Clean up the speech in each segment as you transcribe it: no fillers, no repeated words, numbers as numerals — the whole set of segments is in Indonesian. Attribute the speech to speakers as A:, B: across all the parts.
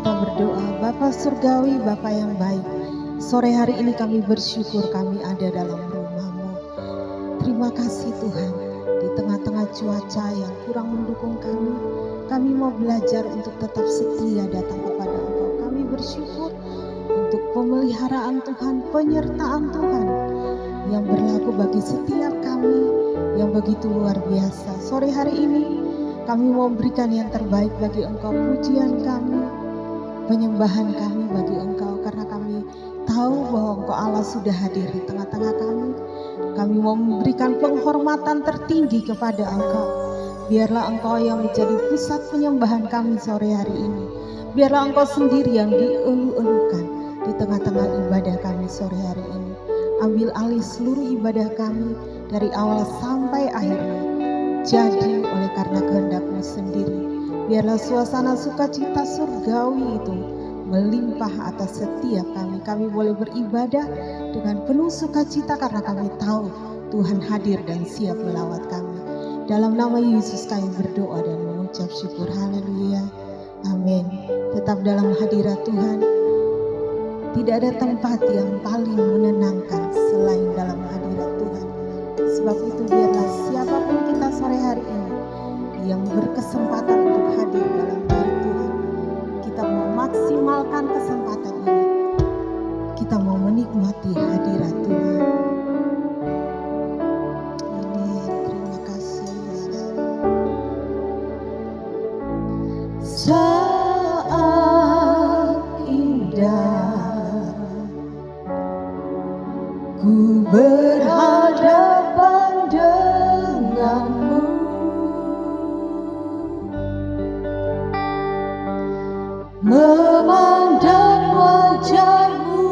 A: kita berdoa. Bapa Surgawi, Bapa yang baik, sore hari ini kami bersyukur kami ada dalam rumah-Mu. Terima kasih Tuhan, di tengah-tengah cuaca yang kurang mendukung kami mau belajar untuk tetap setia datang kepada Engkau. Kami bersyukur untuk pemeliharaan Tuhan, penyertaan Tuhan yang berlaku bagi setiap kami yang begitu luar biasa. Sore hari ini kami mau berikan yang terbaik bagi Engkau, pujian kami, penyembahan kami bagi Engkau, karena kami tahu bahwa Engkau Allah sudah hadir di tengah-tengah kami. Kami mau memberikan penghormatan tertinggi kepada Engkau. Biarlah Engkau yang menjadi pusat penyembahan kami sore hari ini. Biarlah Engkau sendiri yang dielu-elukan di tengah-tengah ibadah kami sore hari ini. Ambil alih seluruh ibadah kami dari awal sampai akhirnya. Jadi oleh karena kehendak-Mu sendiri, biarlah suasana sukacita surgawi itu melimpah atas setiap kami. Kami boleh beribadah dengan penuh sukacita karena kami tahu Tuhan hadir dan siap melawat kami. Dalam nama Yesus kami berdoa dan mengucap syukur. Haleluya. Amin. Tetap dalam hadirat Tuhan. Tidak ada tempat yang paling menenangkan selain dalam hadirat Tuhan. Sebab itu biarlah siapapun kita sore hari ini yang berkesempatan untuk hadir dalam bait Tuhan, kita mau maksimalkan kesempatan ini. Kita mau menikmati hadirat Tuhan. Amin. Terima kasih Yesus. Saat indah ku berhadapan denganmu, memandang wajah-Mu,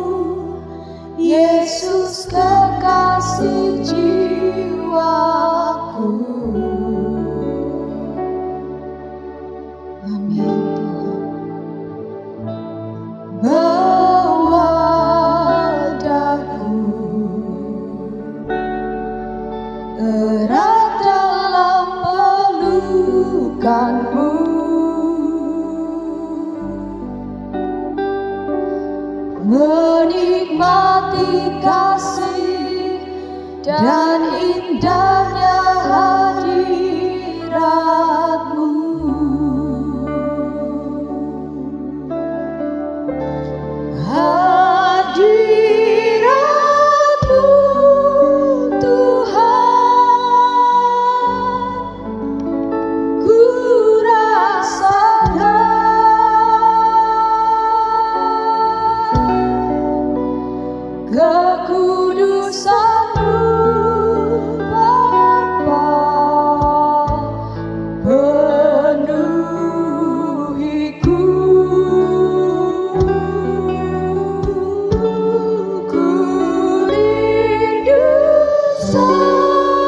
A: Yesus kekasih jiwaku. Amin Tuhan. Bawa daku erat dalam pelukan-Mu, menikmati kasih dan indahnya hadirat-Mu. Hadirat-Mu Tuhan, ku rasakan kekudusan-Mu Bapa, penuhiku. Ku rindu selalu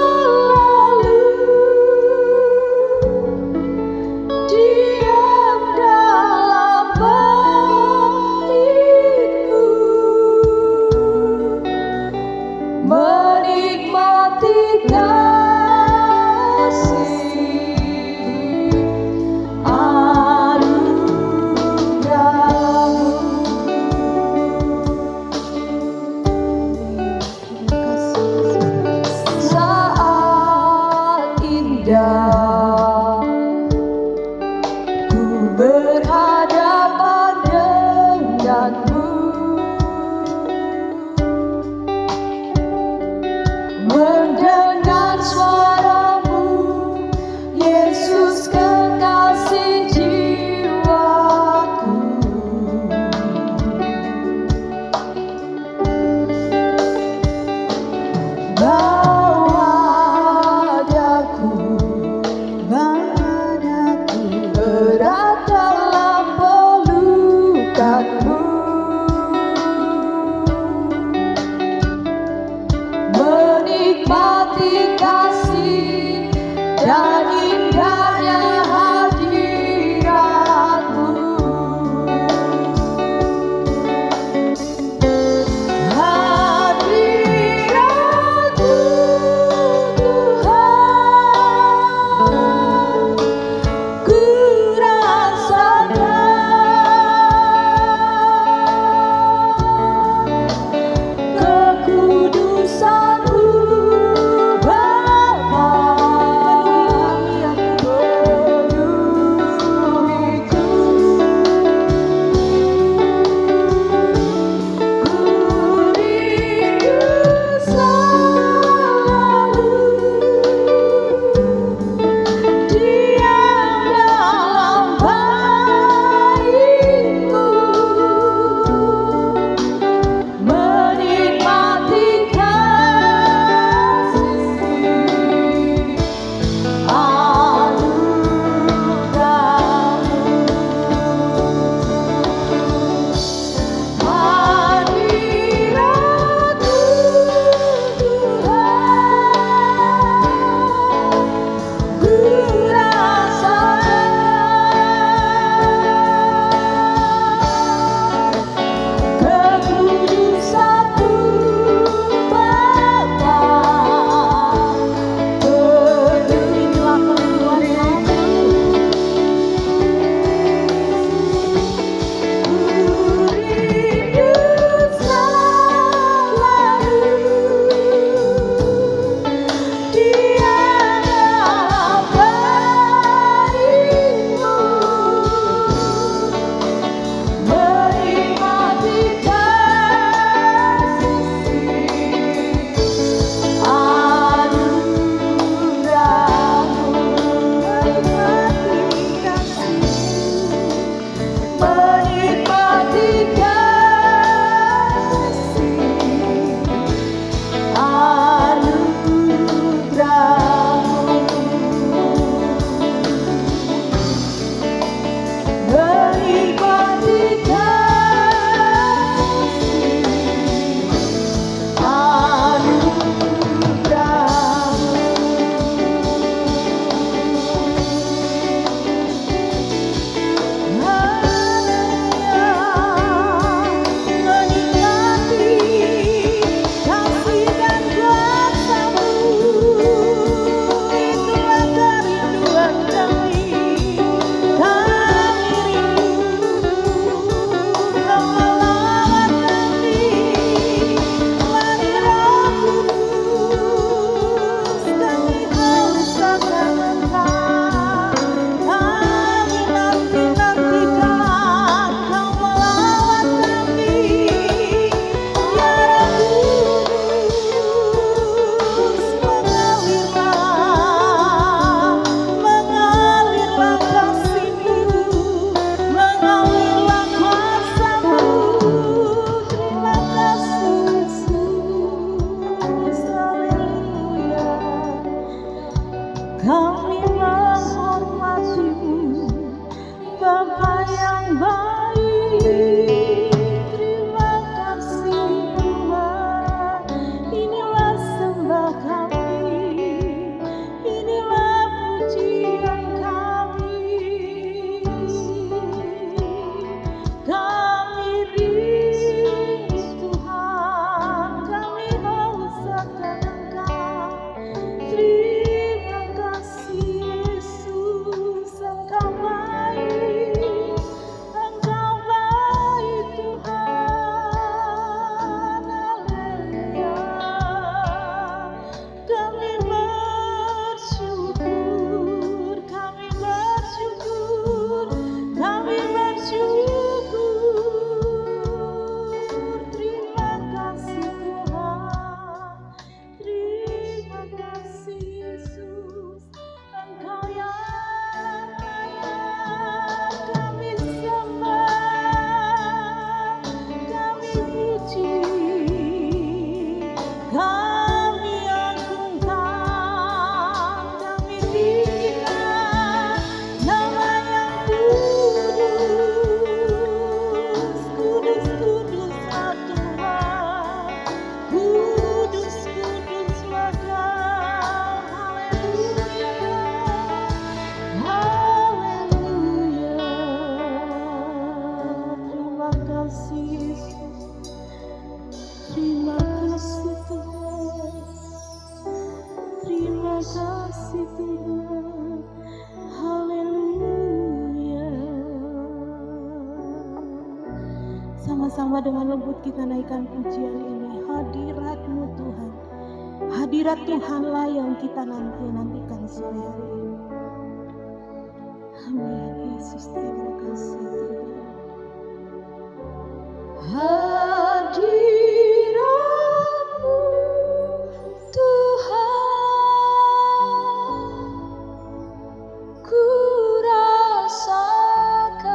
A: diam dalam bait-Mu, menikmati kasih anugerah-Mu. Saat indah ku berhadapan denganmu, mendengar suara-Mu, Yesus kekasih jiwaku. Bawa daku erat dalam Sama-sama dengan lembut kita naikkan pujian ini. Hadirat-Mu Tuhan. Hadirat Tuhanlah yang kita nantikan sore hari ini. Amin. Yesus, terima kasih Tuhan.
B: Hadirat-Mu Tuhan, ku rasakan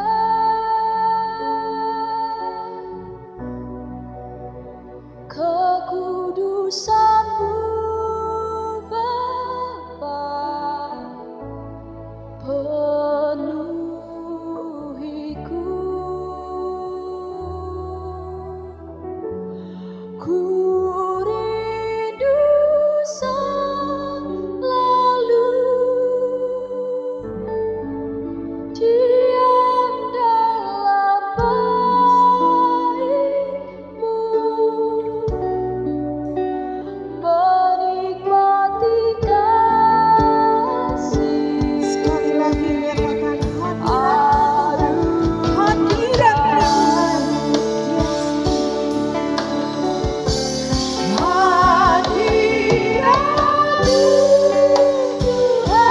B: kekudusan-Mu Bapa, penuhiku. Ku rindu selalu diam dalam bait-Mu, menikmati kasih.
A: Sekali lagi nyatakan
B: Hadirat Tuhan,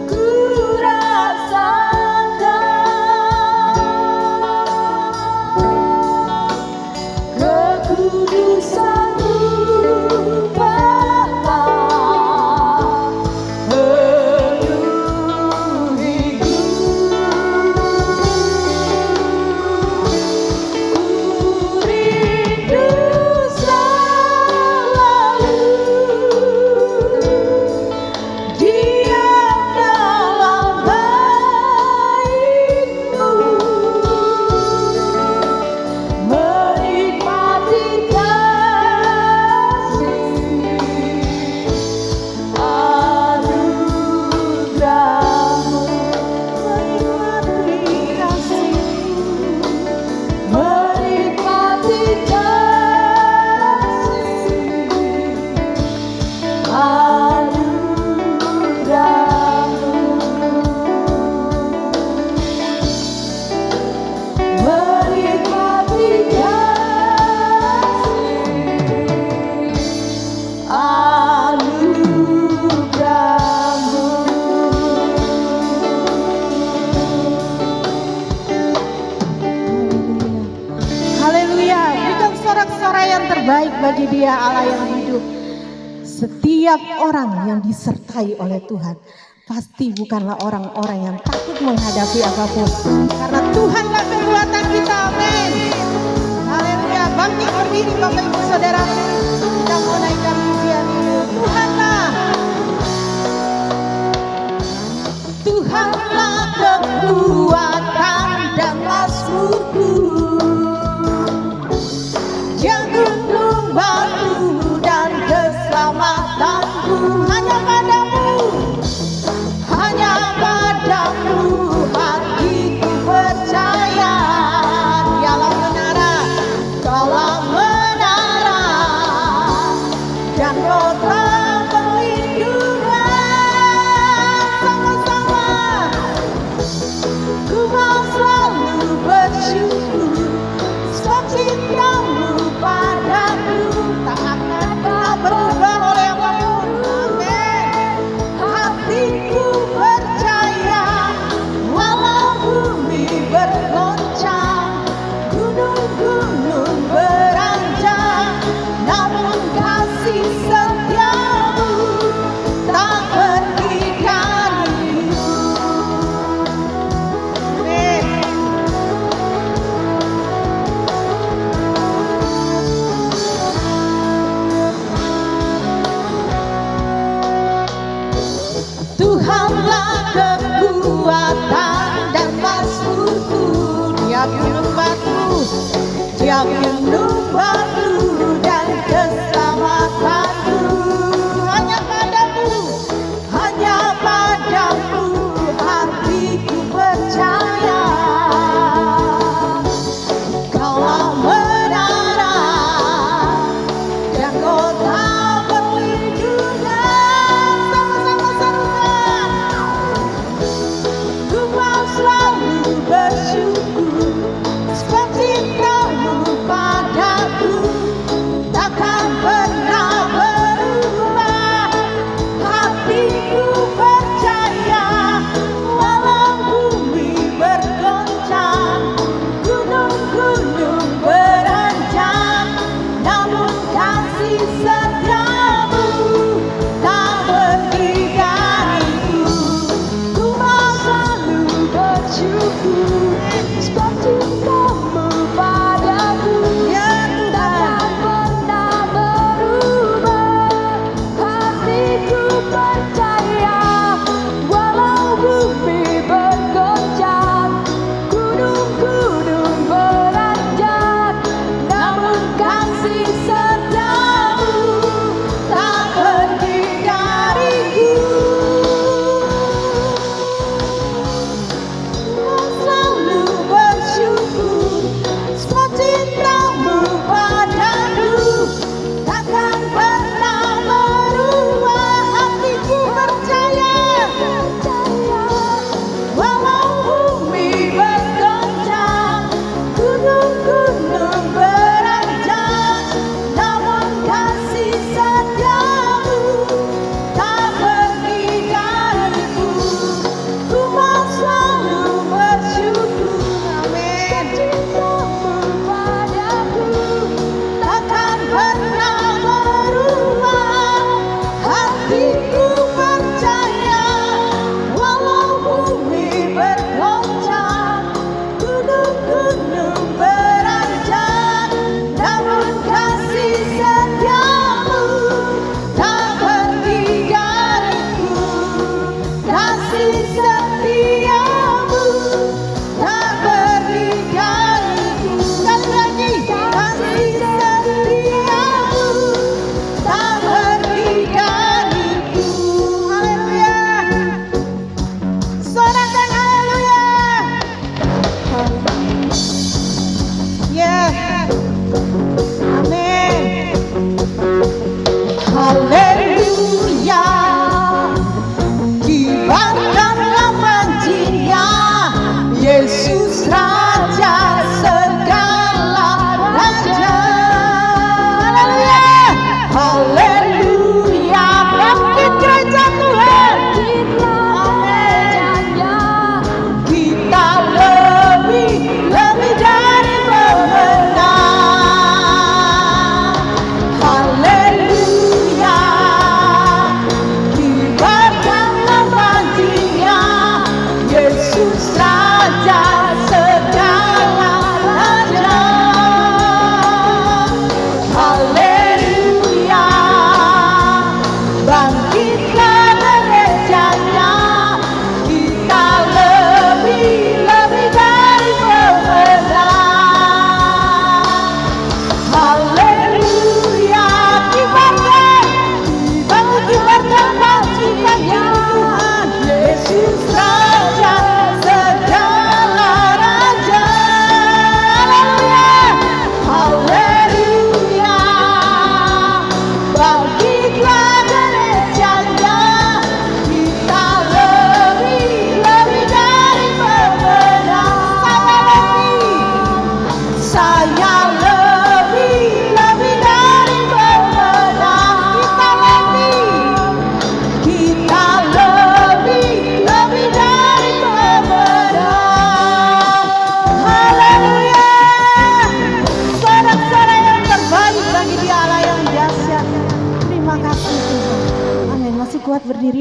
B: ku rasakan kekudusan-Mu Bapa, penuhiku. Ku rindu selalu diam dalam bait-Mu, menikmati kasih anugerah-Mu, menikmati kasih, menikmati kasih anugerah-Mu, menikmati kasih anugerah-Mu.
A: haleluya. Berikan sorak-sorai yang terbaik bagi Dia Allah yang hidup. Setiap orang yang disertai oleh Tuhan pasti bukanlah orang-orang yang takut menghadapi apapun, karena Tuhanlah kekuatan kita. Amin. Haleluya. Bangkit berdiri Bapak Ibu Saudara, kita mau naikkan pujian ini. Tuhanlah kekuatan dan mazmurku, yang gunung batu dan keselamatanku. Hanya padamu hatiku percaya. Dialah menara dan kota perlindungan. Sama-sama ku mau selalu bersyukur.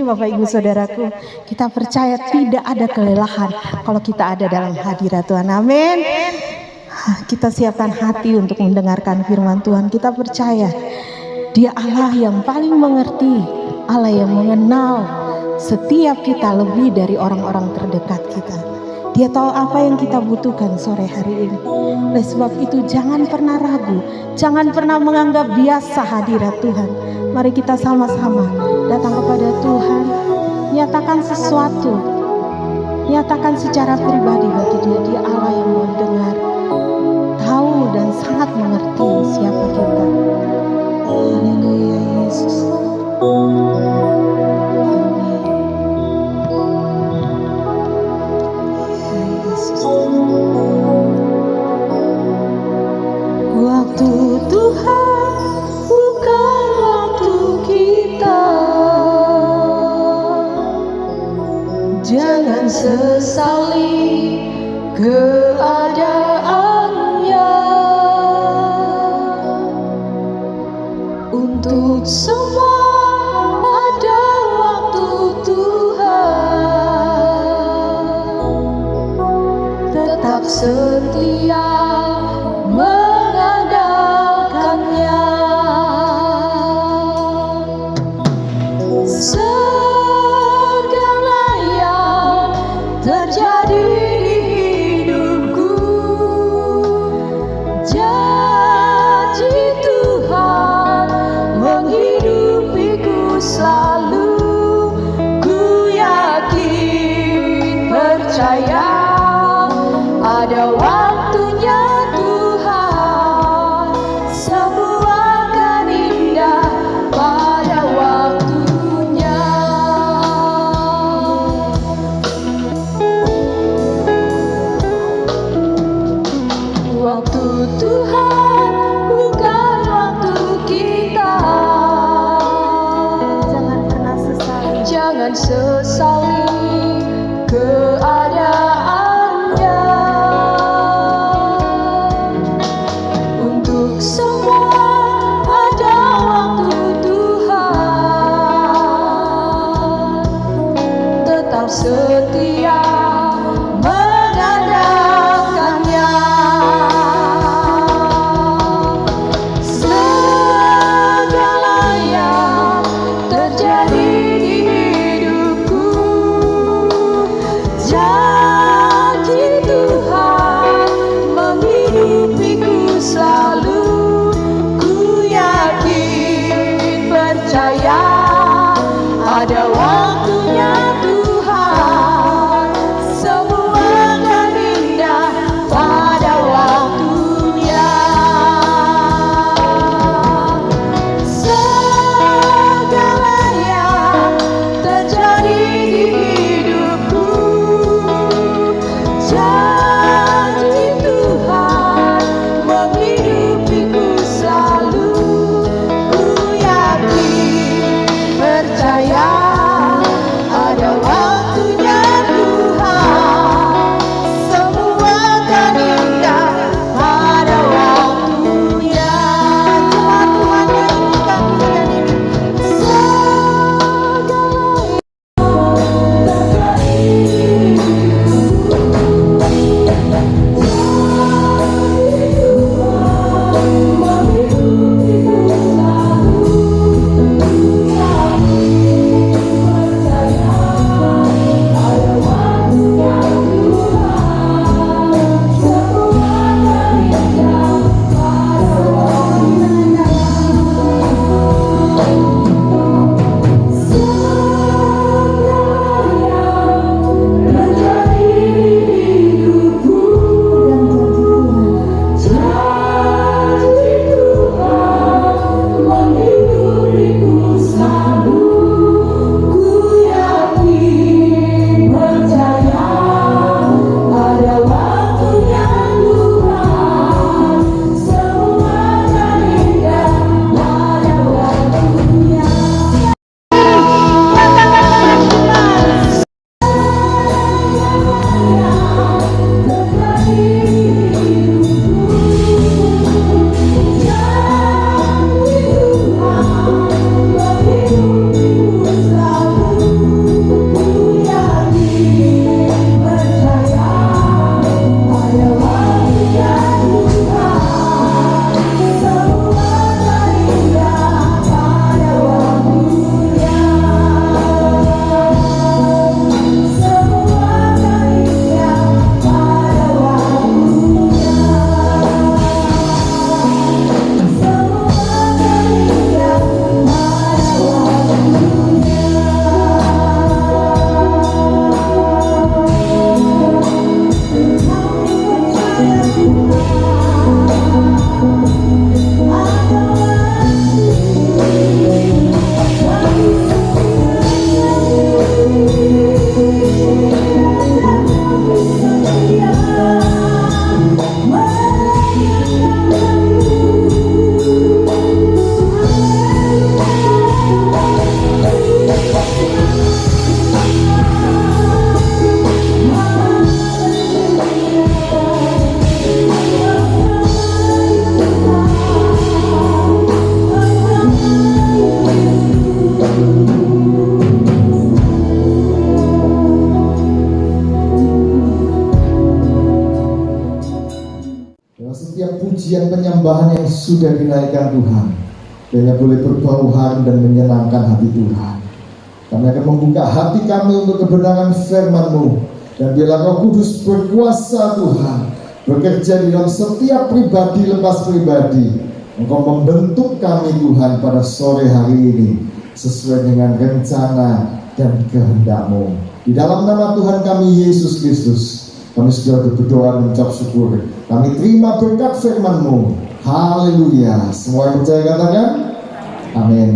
A: Bapak Ibu Saudaraku, kita percaya tidak ada kelelahan kalau kita ada dalam hadirat Tuhan. Amin. Kita siapkan hati untuk mendengarkan firman Tuhan. Kita percaya Dia Allah yang paling mengerti, Allah yang mengenal setiap kita lebih dari orang-orang terdekat kita. Dia tahu apa yang kita butuhkan sore hari ini. Oleh sebab itu jangan pernah ragu, jangan pernah menganggap biasa hadirat Tuhan. Mari kita sama-sama datang kepada Tuhan, nyatakan sesuatu, nyatakan secara pribadi bagi Dia. Dia Allah yang mendengar, tahu dan sangat mengerti siapa kita. Haleluya Yesus. Waktu Tuhan bukan waktu kita. Jangan sesali keadaannya. Untuk semua ada waktu Tuhan. Tetap setia mengandalkannya. Segala yang terjadi di hidupku, janji Tuhan menghidupiku selalu. Ku yakin percaya ada waktunya Tuhan, semua akan indah pada waktunya. Waktu Tuhan bukan waktu kita. Jangan pernah sesali, jangan sesali keadaannya. Untuk semua ada waktu Tuhan. Tetap setia mengandalkannya. Segala yang terjadi di hidupku, janji Tuhan menghidupiku selalu. Ku yakin percaya ada waktunya Tuhan, semua akan indah pada waktunya. Segala yang terjadi di hidupku,
C: pujian penyembahan yang sudah dinaikkan Tuhan, biarnya boleh berbau harum dan menyenangkan hati Tuhan. Kami akan membuka hati kami untuk kebenaran firman-Mu, dan biarlah Roh Kudus berkuasa Tuhan, bekerja di dalam setiap pribadi lepas pribadi. Engkau membentuk kami Tuhan pada sore hari ini sesuai dengan rencana dan kehendak-Mu. Di dalam nama Tuhan kami Yesus Kristus, kami sudah berdoa dan mengucap syukur. Kami terima berkat firman-Mu. Haleluya. Semua yang percaya katakan amin.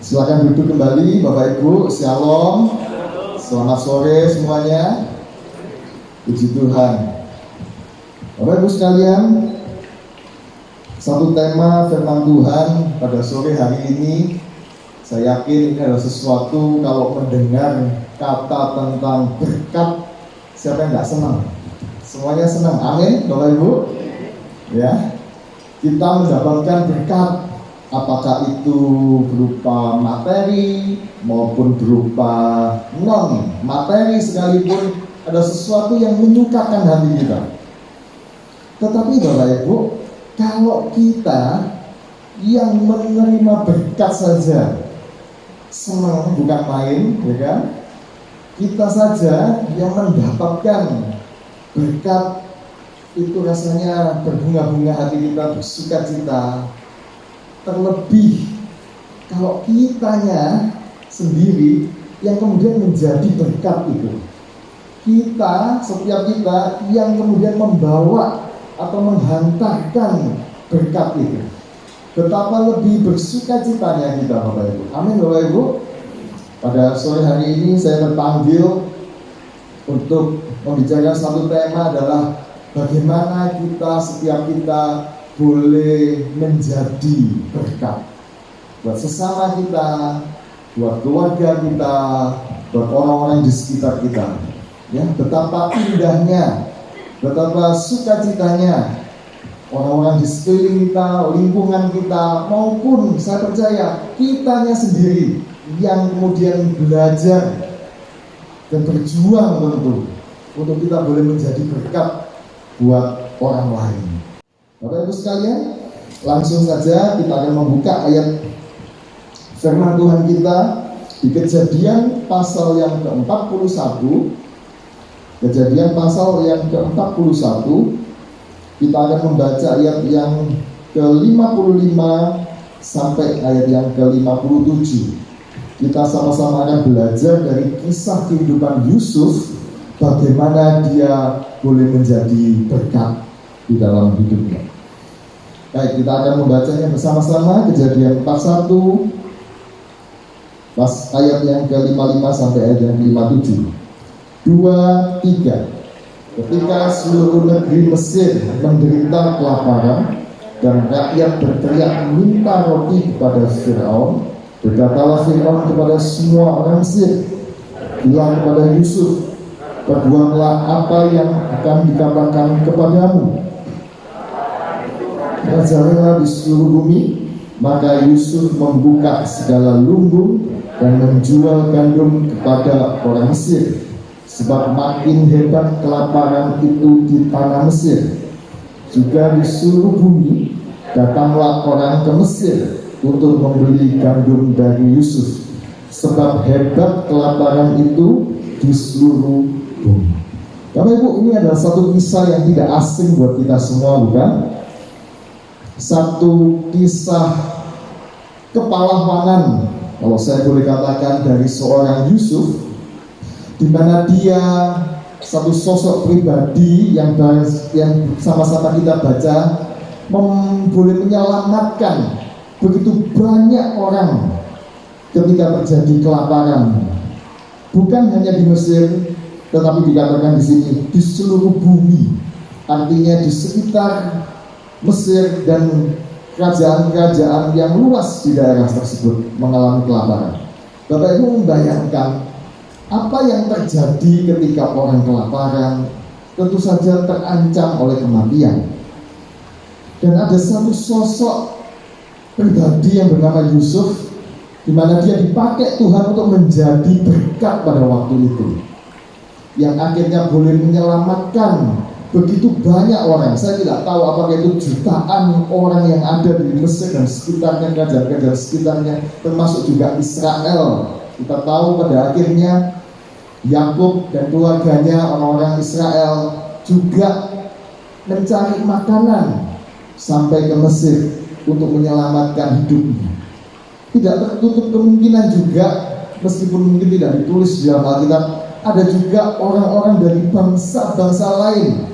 C: Silakan duduk kembali Bapak Ibu. Shalom. Selamat sore semuanya. Puji Tuhan. Bapak Ibu sekalian, satu tema firman Tuhan pada sore hari ini, saya yakin ini adalah sesuatu kalau mendengar kata tentang berkat, siapa yang tidak senang? Semuanya senang, amin Bapak Ibu. Ya, kita mendapatkan berkat, apakah itu berupa materi maupun berupa non materi sekalipun, ada sesuatu yang menyukakan hati kita. Tetapi Bapak Ibu, kalau kita yang menerima berkat saja senang, bukan main, ya kan? Kita saja yang mendapatkan berkat itu rasanya berbunga-bunga hati kita, bersukacita. Terlebih kalau kitanya sendiri yang kemudian menjadi berkat itu. Kita, setiap kita yang kemudian membawa atau menghantarkan berkat itu. Betapa lebih bersukacitanya kita Bapak Ibu. Amin Bapak Ibu. Pada sore hari ini saya terpanggil untuk membicarakan satu tema, adalah bagaimana setiap kita boleh menjadi berkat buat sesama kita, buat keluarga kita, buat orang-orang di sekitar kita. Ya, betapa indahnya, betapa sukacitanya orang-orang di sekeliling kita, lingkungan kita, maupun saya percaya kitanya sendiri yang kemudian belajar dan berjuang tentu untuk kita boleh menjadi berkat buat orang lain. Bapak Ibu sekalian, langsung saja kita akan membuka ayat firman Tuhan kita di Kejadian pasal yang ke-41. Kejadian pasal yang ke-41, kita akan membaca ayat yang ke-55 sampai ayat yang ke-57. Kita sama-sama akan belajar dari kisah kehidupan Yusuf, bagaimana dia boleh menjadi berkat di dalam hidupnya. Baik, kita akan membacanya bersama-sama. Kejadian 41 pas ayat yang ke-55 sampai ayat yang ke-57. 2, 3. Ketika seluruh negeri Mesir menderita kelaparan dan rakyat berteriak minta roti kepada Firaun, berkatalah Firaun kepada semua orang Mesir, bilang kepada Yusuf, perbuatlah apa yang akan dikatakan kepadamu. Merajalela di seluruh bumi. Maka Yusuf membuka segala lumbung dan menjual gandum kepada orang Mesir, sebab makin hebat kelaparan itu di tanah Mesir. Juga di seluruh bumi datanglah orang ke Mesir untuk membeli gandum dari Yusuf, sebab hebat kelaparan itu di seluruh bumi. Bapak Ibu, ini adalah satu kisah yang tidak asing buat kita semua, bukan? Satu kisah kepahlawanan, kalau saya boleh katakan, dari seorang Yusuf, di mana dia satu sosok pribadi yang sama-sama kita baca boleh menyelamatkan begitu banyak orang ketika terjadi kelaparan, bukan hanya di Mesir, tetapi dikatakan di sini di seluruh bumi, artinya di sekitar Mesir dan kerajaan-kerajaan yang luas di daerah tersebut mengalami kelaparan. Bapak Ibu membayangkan apa yang terjadi ketika orang kelaparan? Tentu saja terancam oleh kematian. Dan ada satu sosok pribadi yang bernama Yusuf, di mana dia dipakai Tuhan untuk menjadi berkat pada waktu itu, yang akhirnya boleh menyelamatkan begitu banyak orang, saya tidak tahu apakah itu jutaan orang yang ada di Mesir dan sekitarnya, kerajaan-kerajaan sekitarnya, termasuk juga Israel. Kita tahu pada akhirnya Yakub dan keluarganya, orang-orang Israel juga mencari makanan sampai ke Mesir untuk menyelamatkan hidupnya. Tidak tertutup kemungkinan juga, meskipun mungkin tidak ditulis di dalam Alkitab, ada juga orang-orang dari bangsa-bangsa lain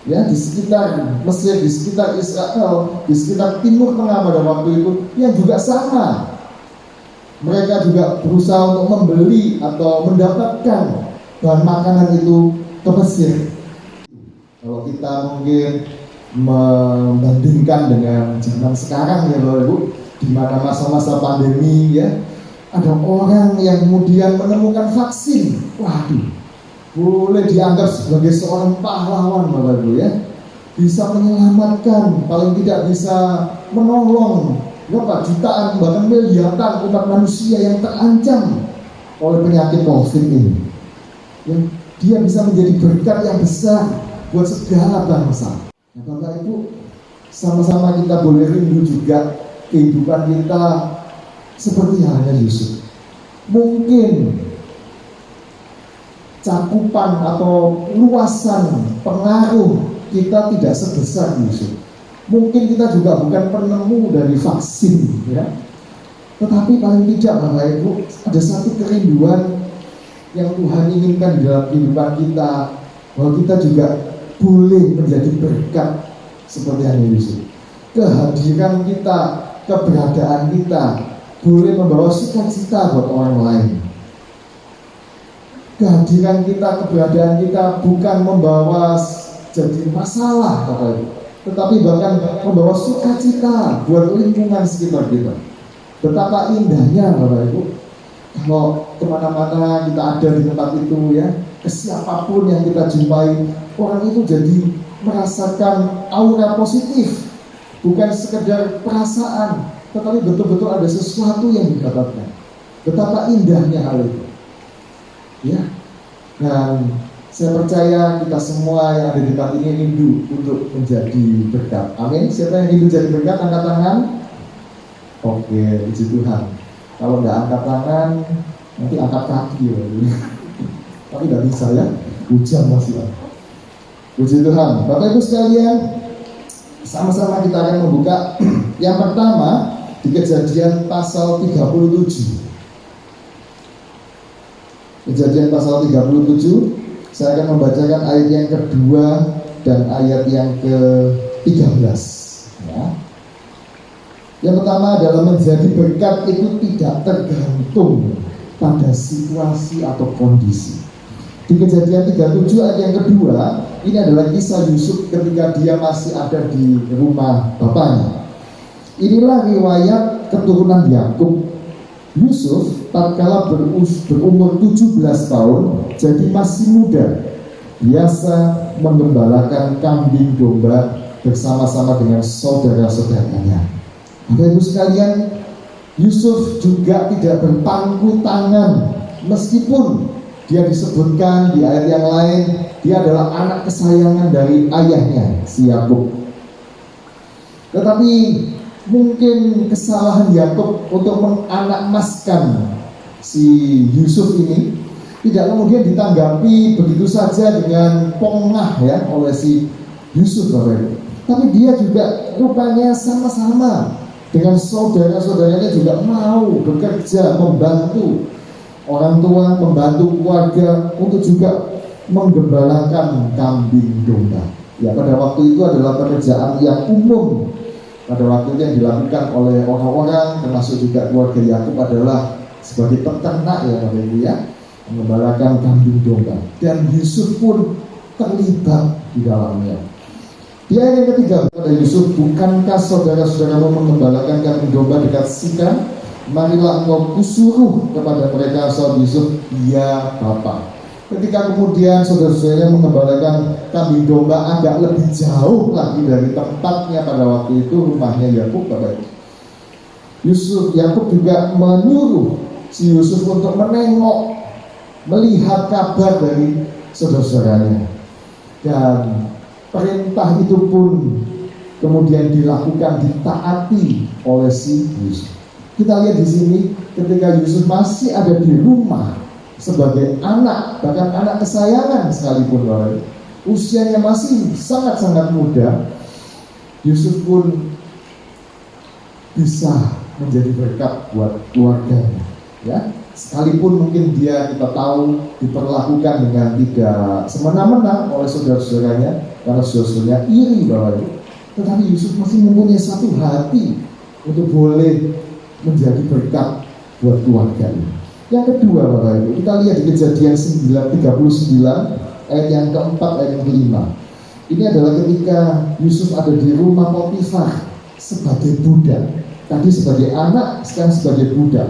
C: ya di sekitar Mesir, di sekitar Israel, di sekitar Timur Tengah pada waktu itu yang juga sama. Mereka juga berusaha untuk membeli atau mendapatkan bahan makanan itu ke Mesir. Kalau kita mungkin membandingkan dengan zaman sekarang ya Bapak Ibu, di mana masa-masa pandemi ya, ada orang yang kemudian menemukan vaksin. Waduh, boleh dianggap sebagai seorang pahlawan Bapak Ibu ya, bisa menyelamatkan, paling tidak bisa menolong berapa jutaan bahkan miliaran umat manusia yang terancam oleh penyakit COVID ini. Yang dia bisa menjadi berkat yang besar buat segala bangsa. Nah, Bapak Ibu, sama-sama kita boleh rindu juga kehidupan kita seperti halnya Yusuf. Mungkin cakupan atau luasan pengaruh kita tidak sebesar Yusuf. Mungkin kita juga bukan penemu dari vaksin ya. Tetapi paling tidak Bapak Ibu, ada satu kerinduan yang Tuhan inginkan di dalam kehidupan kita, bahwa kita juga boleh menjadi berkat seperti yang Yusuf. Kehadiran kita, keberadaan kita boleh membawa sukacita buat orang lain. Kehadiran kita, keberadaan kita bukan membawa jadi masalah Bapak Ibu, tetapi bahkan membawa sukacita buat lingkungan sekitar kita. Betapa indahnya Bapak Ibu kalau kemana-mana kita ada di tempat itu ya, ke siapapun yang kita jumpai, orang itu jadi merasakan aura positif, bukan sekedar perasaan, tetapi betul-betul ada sesuatu yang didapatkan. Betapa indahnya hal itu ya. Dan saya percaya kita semua yang ada di tempat ini rindu untuk menjadi berkat. Amin. Siapa yang rindu jadi berkat, angkat tangan. Oke, puji Tuhan. Kalau nggak angkat tangan, nanti angkat kaki ya. Tapi nggak bisa ya, hujan masih ada. Puji Tuhan. Bapak Ibu sekalian, sama-sama kita akan membuka yang pertama di Kejadian pasal 37. Kejadian pasal 37, saya akan membacakan ayat yang kedua dan ayat yang ke-13 ya. Yang pertama adalah menjadi berkat itu tidak tergantung pada situasi atau kondisi. Di Kejadian 37 ayat yang kedua, ini adalah kisah Yusuf ketika dia masih ada di rumah bapaknya. Inilah riwayat keturunan Yakub. Yusuf tatkala berumur 17 tahun, jadi masih muda, biasa menggembalakan kambing domba bersama-sama dengan saudara-saudaranya. Bapak Ibu sekalian, Yusuf juga tidak berpangku tangan, meskipun dia disebutkan di ayat yang lain dia adalah anak kesayangan dari ayahnya si Yakub. Tetapi mungkin kesalahan Yakub untuk menganakmaskan si Yusuf ini tidak kemudian ditanggapi begitu saja dengan pongah ya oleh si Yusuf Bapak Ibu. Tapi dia juga rupanya sama-sama dengan saudara-saudaranya juga mau bekerja, membantu orang tua, membantu keluarga untuk juga menggembalakan kambing domba. Ya, pada waktu itu adalah pekerjaan yang umum. Pada waktu itu yang dilakukan oleh orang-orang, termasuk juga keluarga Yakub, adalah sebagai peternak ya Bapak Ibu ya, menggembalakan kambing domba. Dan Yusuf pun terlibat di dalamnya. Di ayat yang ketiga pada Yusuf, bukankah saudara-saudaramu menggembalakan kambing domba dekat Sikan? Marilah engkau kusuruh kepada mereka. Saud Yusuf, ya Bapa. Ketika kemudian saudara-saudaranya mengembalakan kambing domba agak lebih jauh lagi dari tempatnya pada waktu itu, rumahnya Yakub Bapak Ibu, Yusuf, Yakub juga menyuruh si Yusuf untuk menengok, melihat kabar dari saudara-saudaranya. dan perintah itu pun kemudian dilakukan, ditaati oleh si Yusuf. Kita lihat di sini ketika Yusuf masih ada di rumah sebagai anak, bahkan anak kesayangan sekalipun, usianya masih sangat-sangat muda, Yusuf pun bisa menjadi berkat buat keluarganya, ya. Sekalipun mungkin dia, kita tahu, diperlakukan dengan tidak semena-mena oleh saudara-saudaranya karena saudara-saudaranya iri bahwa itu, tetapi Yusuf masih mempunyai satu hati untuk boleh menjadi berkat buat keluarganya. Yang kedua, Bapak Ibu, kita lihat di Kejadian 39 ayat yang keempat, ayat yang kelima. Ini adalah ketika Yusuf ada di rumah Potifar sebagai budak. Tadi sebagai anak, sekarang sebagai budak.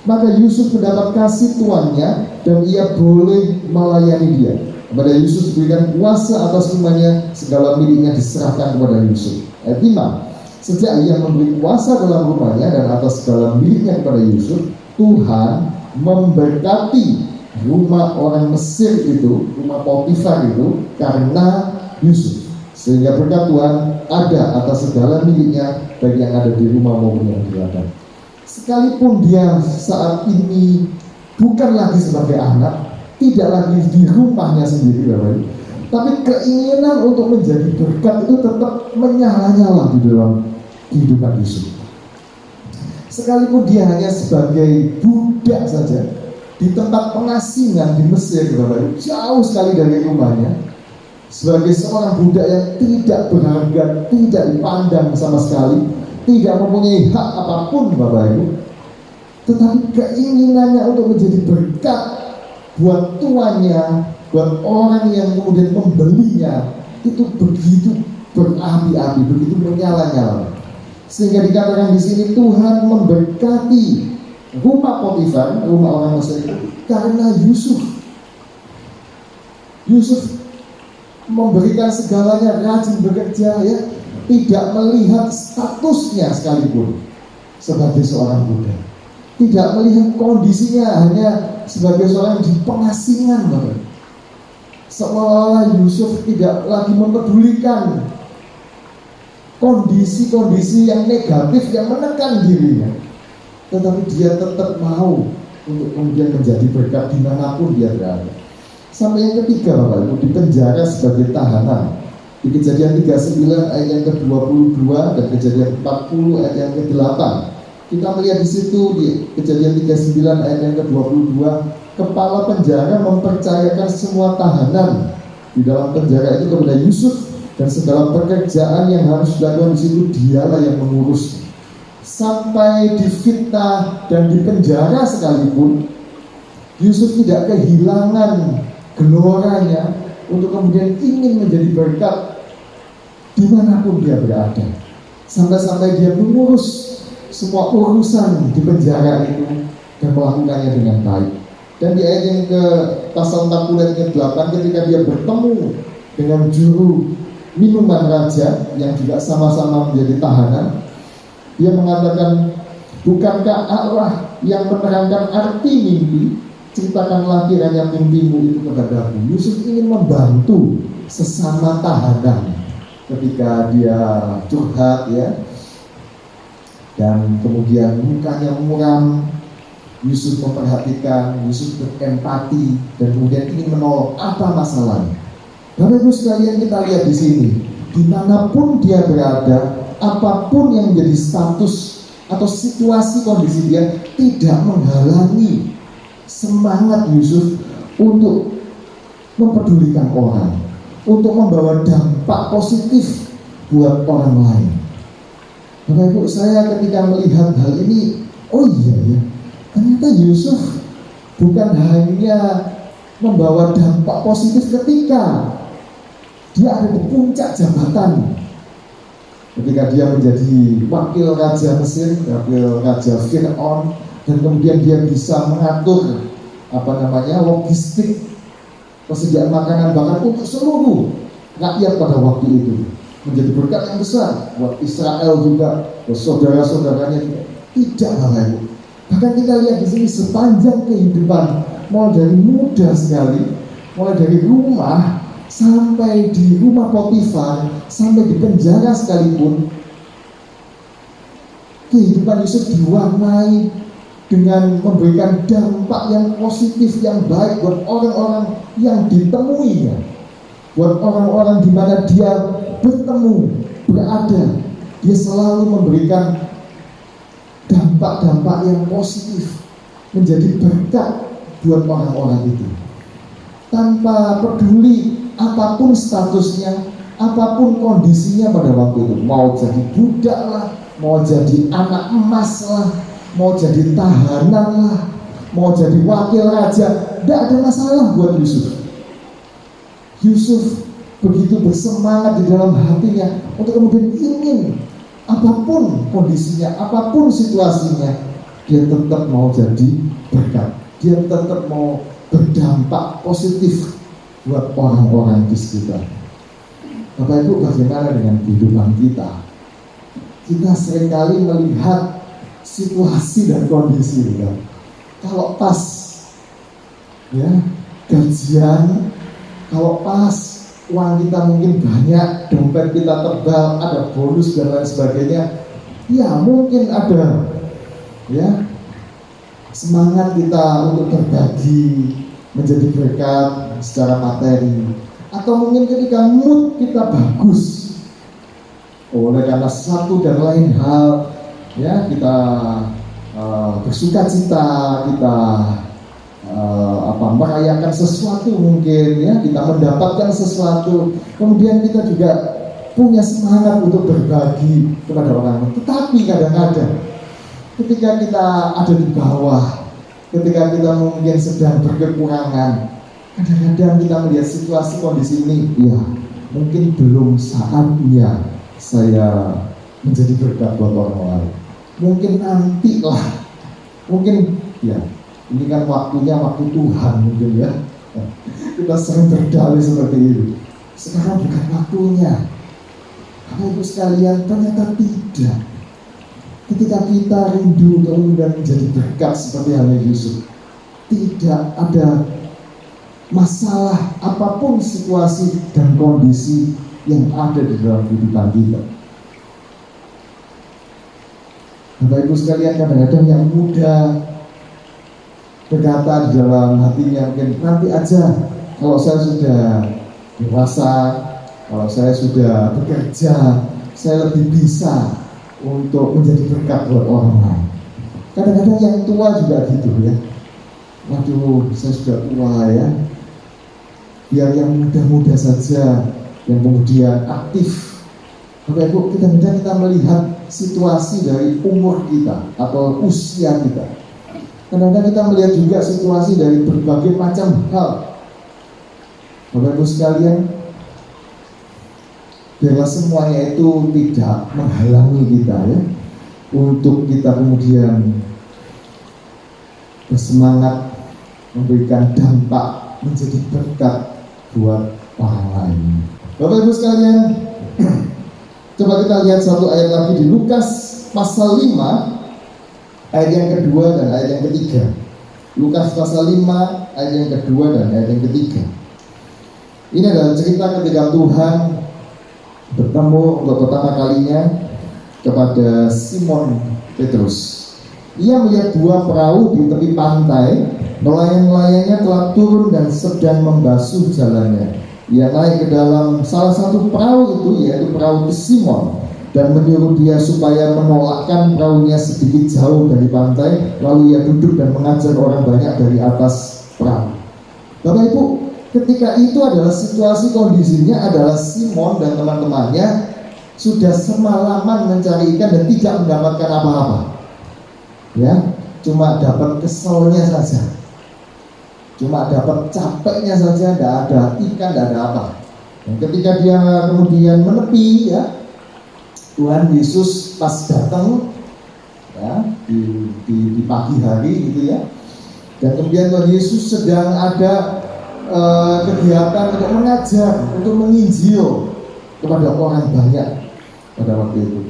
C: Maka Yusuf mendapat kasih tuannya dan ia boleh melayani dia. Kepada Yusuf diberikan kuasa atas semuanya, segala miliknya diserahkan kepada Yusuf. Ayat 5. Sejak ia memberi kuasa dalam rumahnya dan atas segala miliknya kepada Yusuf, Tuhan memberkati rumah orang Mesir itu, rumah Potifar itu, karena Yusuf. Sehingga berkat Tuhan ada atas segala miliknya, baik yang ada di rumah maupun yang di ladang. Sekalipun dia saat ini bukan lagi sebagai anak, tidak lagi di rumahnya sendiri, tapi keinginan untuk menjadi berkat itu tetap menyala-nyala di dalam kehidupan Yusuf. Sekalipun dia hanya sebagai budak saja di tempat pengasingan di Mesir, jauh sekali dari rumahnya, sebagai seorang budak yang tidak berharga, tidak dipandang sama sekali, tidak mempunyai hak apapun, Bapak Ibu, tetapi keinginannya untuk menjadi berkat buat tuannya, buat orang yang kemudian membelinya, itu begitu berapi-api, begitu menyala-nyala. Sehingga dikatakan di sini Tuhan memberkati rumah Potifar, rumah orang Mesir itu, karena Yusuf. Yusuf memberikan segalanya, rajin bekerja, ya, tidak melihat statusnya sekalipun sebagai seorang budak, tidak melihat kondisinya hanya sebagai seorang di pengasingan, seolah-olah Yusuf tidak lagi mempedulikan kondisi-kondisi yang negatif yang menekan dirinya, tetapi dia tetap mau untuk kemudian menjadi berkat dimanapun dia berada. Sampai yang ketiga, Bapak Ibu, di penjara sebagai tahanan. Di Kejadian 39 ayat yang ke-22 dan Kejadian 40 ayat yang ke-8. Kita melihat di situ di Kejadian 39 ayat yang ke-22, kepala penjara mempercayakan semua tahanan di dalam penjara itu kepada Yusuf, dan segala pekerjaan yang harus dilakukan di situ dialah yang mengurus. Sampai difitnah dan dipenjara sekalipun, Yusuf tidak kehilangan geloranya untuk kemudian ingin menjadi berkat dimanapun dia berada. Sampai-sampai dia mengurus semua urusan di penjara itu dan melakukannya dengan baik. Dan di ayat yang ke pasal 40 ayat yang ke-8, ketika dia bertemu dengan juru minuman raja yang juga sama-sama menjadi tahanan, dia mengatakan, bukankah Allah yang menerangkan arti mimpi? Ceritakanlah kiranya mimpimu itu kepadaku. Yusuf ingin membantu sesama tahanan ketika dia curhat, ya, dan kemudian mukanya muram. Yusuf memperhatikan, Yusuf berempati, dan kemudian ingin menolong apa masalahnya. Bapak Ibu sekalian, kita lihat di sini, dimanapun dia berada, apapun yang menjadi status atau situasi kondisi dia, tidak menghalangi semangat Yusuf untuk mempedulikan orang, untuk membawa dampak positif buat orang lain. Bapak Ibu, saya ketika melihat hal ini, oh iya ya, ternyata Yusuf bukan hanya membawa dampak positif ketika dia ada di puncak jabatan, ketika dia menjadi wakil raja Mesir, wakil raja Fir'aun, dan kemudian dia bisa mengatur logistik persediaan makanan bahkan untuk seluruh rakyat pada waktu itu, menjadi berkat yang besar buat Israel juga, buat saudara-saudaranya juga. Tidak, Bapak Ibu. Bahkan kita lihat di sini sepanjang kehidupan, mulai dari muda sekali, mulai dari rumah sampai di rumah Potifar, sampai di penjara sekalipun, kehidupan Yusuf diwarnai dengan memberikan dampak yang positif, yang baik buat orang-orang yang ditemuinya, buat orang-orang di mana dia bertemu, berada. Dia selalu memberikan dampak-dampak yang positif, menjadi berkat buat orang-orang itu. Tanpa peduli apapun statusnya, apapun kondisinya pada waktu itu, mau jadi budak lah, mau jadi anak emas lah, mau jadi tahanan lah, mau jadi wakil raja, tidak ada masalah buat Yusuf. Yusuf begitu bersemangat di dalam hatinya untuk kemudian ingin apapun kondisinya, apapun situasinya, dia tetap mau jadi berkat. Dia tetap mau berdampak positif buat orang-orang di sekitar. Bapak Ibu, bagaimana dengan kehidupan kita? Kita seringkali melihat situasi dan kondisi kita. Kalau pas ya gajian, kalau pas uang kita mungkin banyak, dompet kita tebal, ada bonus dan lain sebagainya, ya mungkin ada ya semangat kita untuk berbagi, menjadi berkat secara materi. Atau mungkin ketika mood kita bagus, oleh karena satu dan lain hal, ya kita bersuka cita, kita merayakan sesuatu mungkin, ya kita mendapatkan sesuatu, kemudian kita juga punya semangat untuk berbagi kepada orang lain. Tetapi kadang-kadang ketika kita ada di bawah, ketika kita mungkin sedang berkekurangan, kadang-kadang kita melihat situasi kondisi ini, ya mungkin belum saatnya saya menjadi berkat buat orang lain. Mungkin nanti lah, mungkin ya ini kan waktunya waktu Tuhan mungkin ya. Kita sering berdalih seperti itu. Sekarang bukan waktunya. Bapak Ibu sekalian, ternyata tidak. Ketika kita rindu kemudian menjadi berkat seperti halnya Yusuf, tidak ada masalah apapun situasi dan kondisi yang ada di dalam kehidupan kita. Bapak Ibu sekalian, kadang-kadang yang muda berkata di dalam hatinya, mungkin nanti aja kalau saya sudah dewasa, kalau saya sudah bekerja, saya lebih bisa untuk menjadi berkat buat orang lain. Kadang-kadang yang tua juga gitu ya. Waduh, saya sudah tua ya. Biar yang muda-muda saja yang kemudian aktif. Bapak Ibu, kadang-kadang kita melihat situasi dari umur kita atau usia kita. Kadang-kadang kita melihat juga situasi dari berbagai macam hal. Bapak Ibu sekalian, biarlah semuanya itu tidak menghalangi kita ya, untuk kita kemudian bersemangat memberikan dampak, menjadi berkat buat orang lain. Bapak Ibu sekalian, coba kita lihat satu ayat lagi di Lukas pasal 5 ayat yang kedua dan ayat yang ketiga. Lukas pasal 5 ayat yang kedua dan ayat yang ketiga. Ini adalah cerita ketika Tuhan bertemu untuk pertama kalinya kepada Simon Petrus. Ia melihat dua perahu di tepi pantai, nelayan-nelayannya telah turun dan sedang membasuh jalannya. Ia naik ke dalam salah satu perahu itu, yaitu perahu Simon, dan menyuruh dia supaya menolakkan perahunya sedikit jauh dari pantai. Lalu ia duduk dan mengajar orang banyak dari atas perahu. Bapak Ibu, ketika itu adalah situasi kondisinya adalah Simon dan teman-temannya sudah semalaman mencari ikan dan tidak mendapatkan apa-apa. Ya, cuma dapat keselnya saja, cuma dapat capeknya saja, tidak ada ikan, tidak ada apa. Dan ketika dia kemudian menepi, ya, Tuhan Yesus pas datang, ya, di pagi hari gitu ya, dan kemudian Tuhan Yesus sedang ada kegiatan untuk mengajar, untuk menginjil kepada orang banyak pada waktu itu.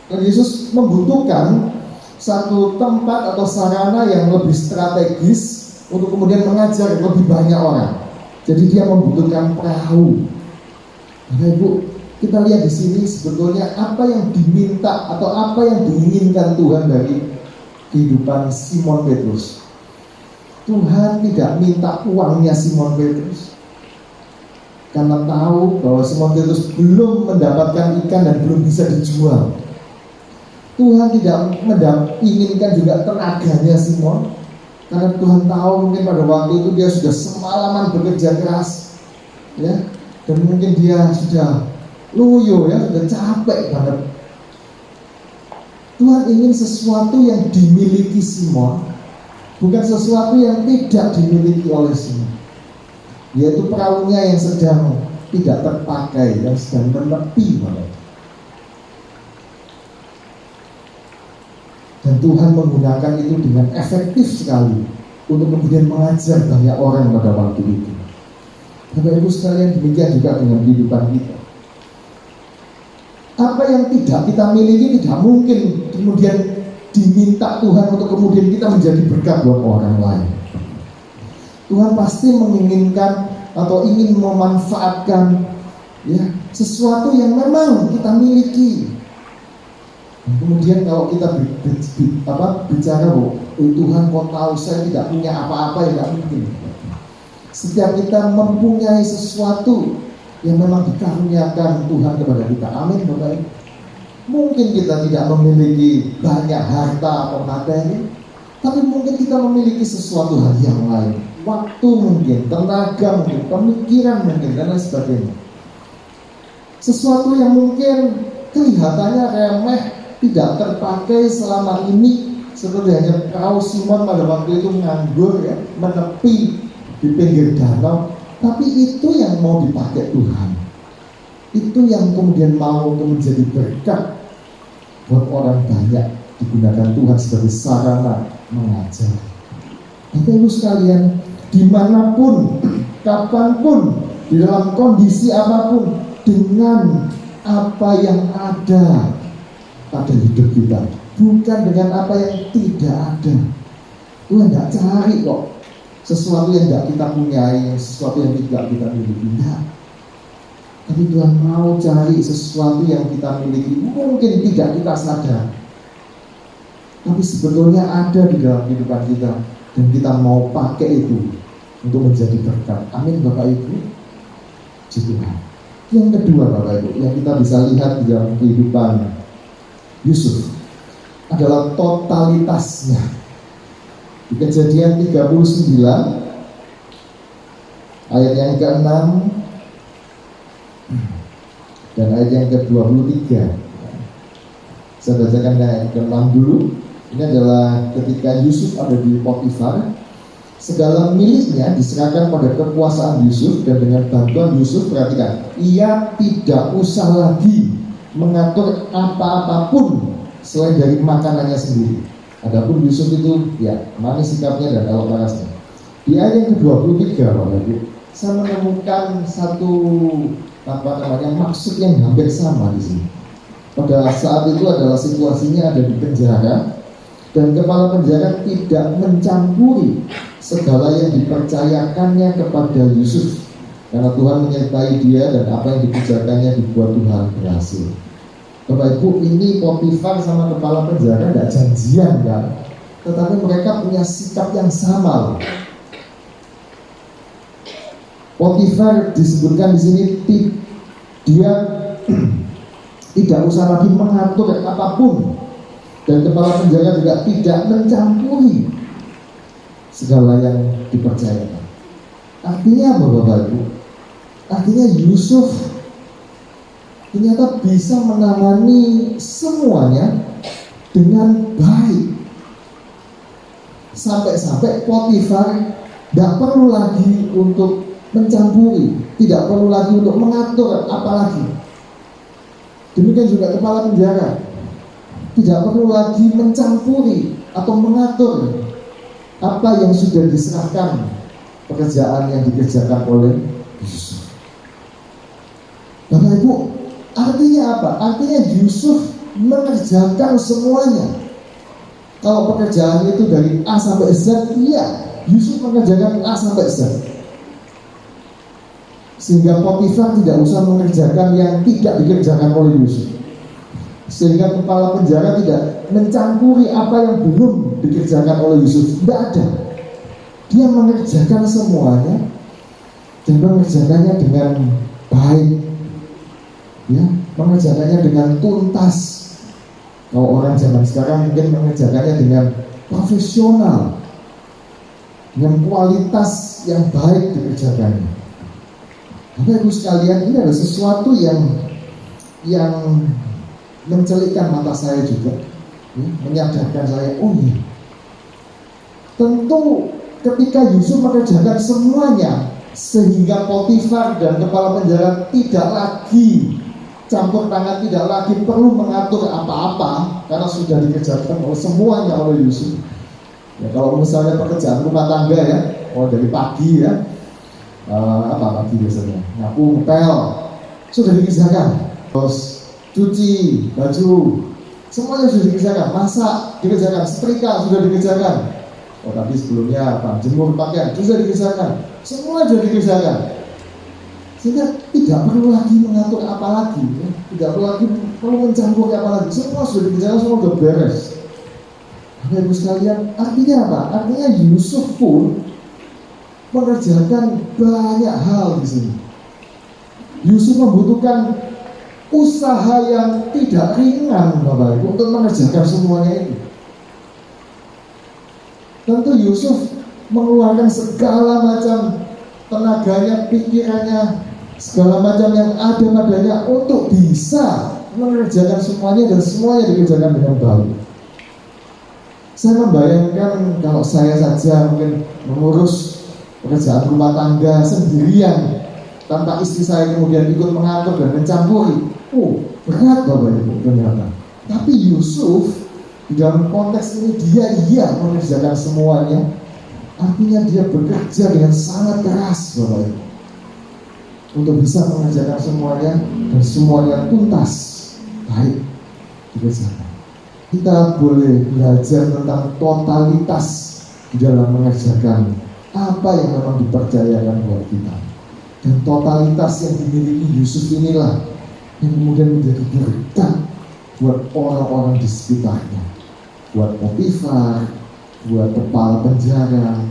C: Dan Yesus membutuhkan satu tempat atau sarana yang lebih strategis untuk kemudian mengajar lebih banyak orang. Jadi dia membutuhkan perahu. Bapak Ibu, kita lihat di sini sebetulnya apa yang diminta atau apa yang diinginkan Tuhan dari kehidupan Simon Petrus. Tuhan tidak minta uangnya Simon Petrus, karena tahu bahwa Simon Petrus belum mendapatkan ikan dan belum bisa dijual. Tuhan tidak inginkan juga tenaganya Simon, karena Tuhan tahu mungkin pada waktu itu dia sudah semalaman bekerja keras, ya, dan mungkin dia sudah loyo, ya, sudah capek banget. Tuhan ingin sesuatu yang dimiliki Simon, bukan sesuatu yang tidak dimiliki oleh Simon, yaitu perahunya yang sedang tidak terpakai, yang sedang menepi malah. Dan Tuhan menggunakan itu dengan efektif sekali untuk kemudian mengajar banyak orang pada waktu itu. Bapak Ibu sekalian, demikian juga dengan kehidupan kita. Apa yang tidak kita miliki tidak mungkin kemudian diminta Tuhan untuk kemudian kita menjadi berkat buat orang lain. Tuhan pasti menginginkan atau ingin memanfaatkan, ya, sesuatu yang memang kita miliki. Dan kemudian kalau kita bicara, Tuhan kau tahu saya tidak punya apa-apa, ya tidak mungkin. Setiap kita mempunyai sesuatu yang memang dikaruniakan Tuhan kepada kita. Amin, Bapak Ibu. Mungkin kita tidak memiliki banyak harta atau materi, tapi mungkin kita memiliki sesuatu hal yang lain. Waktu mungkin, tenaga mungkin, pemikiran mungkin, dan lain sebagainya. Sesuatu yang mungkin kelihatannya remeh, tidak terpakai selama ini, seperti hanya perahu Simon pada waktu itu nganggur, ya, menepi di pinggir danau. Tapi itu yang mau dipakai Tuhan. Itu yang kemudian mau menjadi berkat buat orang banyak, digunakan Tuhan sebagai sarana mengajar. Bapak Ibu sekalian, dimanapun, kapanpun, di dalam kondisi apapun, dengan apa yang ada pada hidup kita, bukan dengan apa yang tidak ada. Tuhan tidak cari kok sesuatu yang tidak kita punyai, sesuatu yang tidak kita miliki. Tidak. Tapi Tuhan mau cari sesuatu yang kita miliki, mungkin tidak kita sadar, tapi sebetulnya ada di dalam kehidupan kita, dan kita mau pakai itu untuk menjadi berkat. Amin, Bapak Ibu. Puji Tuhan. Yang kedua, Bapak Ibu, yang kita bisa lihat di dalam kehidupan Yusuf adalah totalitasnya. Di Kejadian 39 ayat yang ke-6 dan ayat yang ke-23. Saya bacakan ayat ke-6 dulu. Ini adalah ketika Yusuf ada di Potifar. Segala miliknya diserahkan pada kekuasaan Yusuf, dan dengan bantuan Yusuf, perhatikan, ia tidak usah lagi mengatur apa-apapun selain dari makanannya sendiri. Adapun Yusuf itu, ya, manis sikapnya dan elok parasnya. Di ayat yang ke-23, Bapak Ibu, saya menemukan satu maksud yang hampir sama di sini. Pada saat itu adalah situasinya ada di penjara, dan kepala penjara tidak mencampuri segala yang dipercayakannya kepada Yusuf, karena Tuhan menyertai dia dan apa yang dikerjakannya dibuat Tuhan berhasil. Bapak Ibu, ini Potifar sama kepala penjara tidak janjian, kan? Tetapi mereka punya sikap yang sama. Potifar disebutkan di sini dia tidak usah lagi mengatur apapun, dan kepala penjara juga tidak mencampuri segala yang dipercayakan. Artinya apa, Bapak Ibu? Artinya Yusuf ternyata bisa menangani semuanya dengan baik, sampai-sampai Potifar tidak perlu lagi untuk mencampuri, tidak perlu lagi untuk mengatur apalagi. Demikian juga kepala penjara tidak perlu lagi mencampuri atau mengatur apa yang sudah diserahkan pekerjaan yang dikerjakan oleh Yusuf. Bapak Ibu, artinya apa? Artinya Yusuf mengerjakan semuanya. Kalau pekerjaan itu dari A sampai Z, iya, Yusuf mengerjakan A sampai Z. sehingga Potifar tidak usah mengerjakan yang tidak dikerjakan oleh Yusuf, sehingga kepala penjara tidak mencampuri apa yang belum dikerjakan oleh Yusuf. Tidak ada, dia mengerjakan semuanya dan mengerjakannya dengan baik, ya, mengerjakannya dengan tuntas. Kalau orang zaman sekarang mungkin mengerjakannya dengan profesional, dengan kualitas yang baik dikerjakannya. Bapak Ibu sekalian, ini adalah sesuatu yang mencelikkan mata saya juga, ya, menyadarkan saya, oh iya, tentu ketika Yusuf mengerjakan semuanya, sehingga Potifar dan kepala penjara tidak lagi campur tangan, tidak lagi perlu mengatur apa-apa karena sudah dikerjakan semuanya oleh Yusuf. Ya, kalau misalnya pekerjaan rumah tangga ya, dari pagi ya, apa pagi biasanya, nyapu, ngepel, sudah dikerjakan. Terus cuci baju, semuanya sudah dikerjakan. Masak dikerjakan, setrika sudah dikerjakan. Tadi sebelumnya jemur pakaian sudah dikerjakan. Semua sudah dikerjakan. Sehingga tidak perlu lagi mengatur apa lagi, ya. Tidak perlu mencampur apa lagi. Semua sudah dikerjakan, semua sudah beres. Bapak Ibu sekalian, artinya apa? Artinya Yusuf pun mengerjakan banyak hal di sini. Yusuf membutuhkan usaha yang tidak ringan, Bapak Ibu, untuk mengerjakan semuanya itu. Tentu Yusuf mengeluarkan segala macam tenaganya, pikirannya, segala macam yang ada padanya untuk bisa mengerjakan semuanya, dan semuanya dikerjakan dengan baik. Saya membayangkan kalau saya saja mungkin mengurus pekerjaan rumah tangga sendirian tanpa istri saya kemudian ikut mengatur dan mencampuri, berat Bapak Ibu ternyata. Tapi Yusuf di dalam konteks ini dia mengerjakan semuanya. Artinya dia bekerja dengan sangat keras Bapak Ibu untuk bisa mengerjakan semuanya, dan semuanya tuntas, baik dikerjakan. Kita boleh belajar tentang totalitas di dalam mengerjakan apa yang memang dipercayakan buat kita. Dan totalitas yang dimiliki Yusuf inilah yang kemudian menjadi berkat buat orang-orang di sekitarnya, buat Potifar, buat kepala penjara.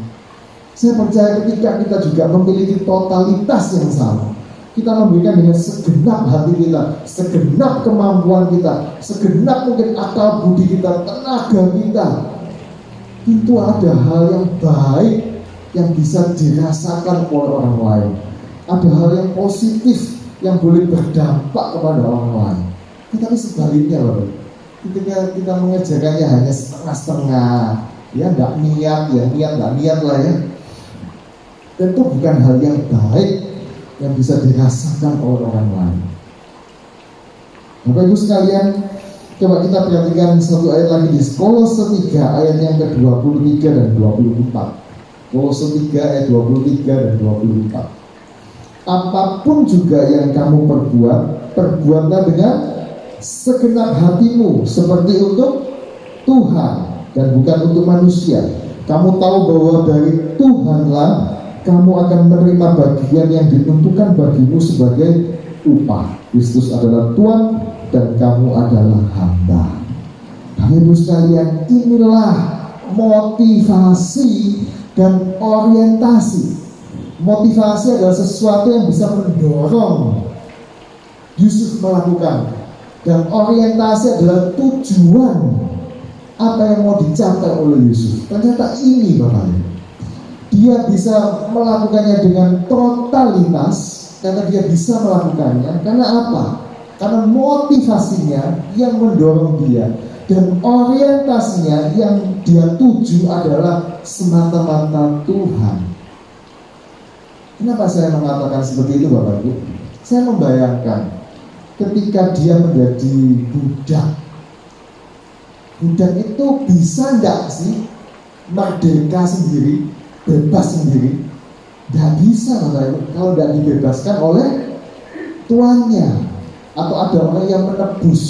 C: Saya percaya ketika kita juga memiliki totalitas yang sama, kita memberikan dengan segenap hati kita, segenap kemampuan kita, segenap mungkin akal budi kita, tenaga kita, tentu ada hal yang baik yang bisa dirasakan oleh orang lain. Ada hal yang positif yang boleh berdampak kepada orang lain. Tetapi sebaliknya Bapak, ketika kita mengerjakannya hanya setengah-setengah, ya nggak niat, ya nggak niat lah ya, tentu bukan hal yang baik yang bisa dirasakan oleh orang lain. Bapak Ibu sekalian, coba kita perhatikan satu ayat lagi di Kolose 3 ayat yang ke-23 dan 24. Kolose 3 ayat 23 dan 24. Apapun juga yang kamu perbuatlah dengan segenap hatimu, seperti untuk Tuhan dan bukan untuk manusia. Kamu tahu bahwa dari Tuhanlah kamu akan menerima bagian yang ditentukan bagimu sebagai upah. Kristus adalah Tuhan dan kamu adalah hamba. Bapak Ibu sekalian, inilah motivasi dan orientasi. Motivasi adalah sesuatu yang bisa mendorong Yusuf melakukan, dan orientasi adalah tujuan apa yang mau dicapai oleh Yusuf. Ternyata ini Bapak Ibu, dia bisa melakukannya dengan totalitas karena dia bisa melakukannya. Karena apa? Karena motivasinya yang mendorong dia, dan orientasinya yang dia tuju adalah semata-mata Tuhan. Kenapa saya mengatakan seperti itu Bapak Ibu? Saya membayangkan ketika dia menjadi budak itu bisa enggak sih merdeka sendiri, bebas sendiri? Tidak bisa Bapak Ibu kalau tidak dibebaskan oleh tuannya atau ada orang yang menebus.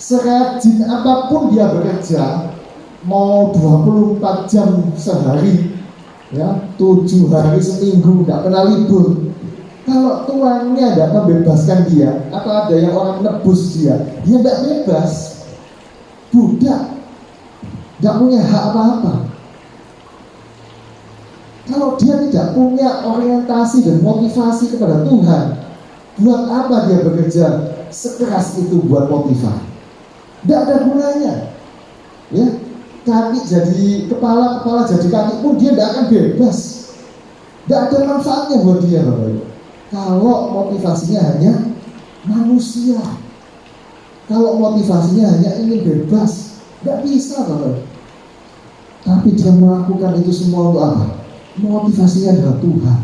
C: Serajin apapun dia bekerja, mau 24 jam sehari, ya 7 hari seminggu, tidak pernah libur, Kalau tuannya tidak membebaskan dia, atau ada yang orang nebus dia tidak bebas. Budak, tidak punya hak apa-apa. Kalau dia tidak punya orientasi dan motivasi kepada Tuhan, buat apa dia bekerja sekeras itu buat motivasi? Tidak ada gunanya. Ya, kaki jadi kepala, kepala jadi kaki pun dia tidak akan bebas. Tidak ada manfaatnya buat dia, Bapak Ibu. Kalau motivasinya hanya manusia, kalau motivasinya hanya ingin bebas, tidak bisa, Bapak Ibu. Tapi dia melakukan itu semua untuk apa? Motivasinya adalah Tuhan.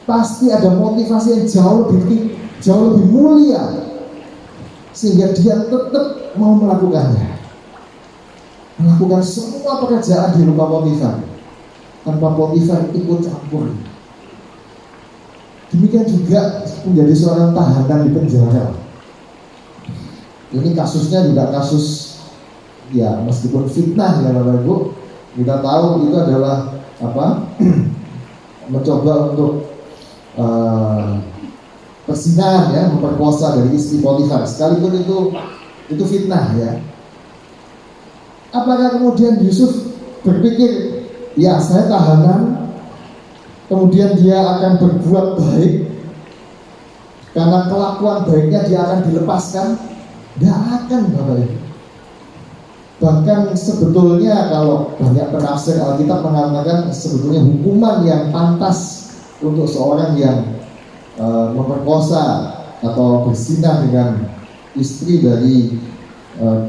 C: Pasti ada motivasi yang jauh lebih mulia, sehingga dia tetap mau melakukannya. Melakukan semua pekerjaan di rumah Potifar tanpa Potifar ikut campur. Demikian juga menjadi seorang tahanan di penjara. Ini kasusnya juga kasus, ya meskipun fitnah ya Bapak Ibu, kita tahu itu adalah mencoba untuk perzinahan ya, memperkosa dari istri Potifar. Sekalipun itu fitnah ya. Apakah kemudian Yusuf berpikir, ya saya tahanan, kemudian dia akan berbuat baik karena kelakuan baiknya dia akan dilepaskan? Tidak akan, Bapak Ibu. Bahkan sebetulnya kalau banyak penafsir Alkitab mengatakan sebetulnya hukuman yang pantas untuk seorang yang memperkosa atau berzina dengan istri dari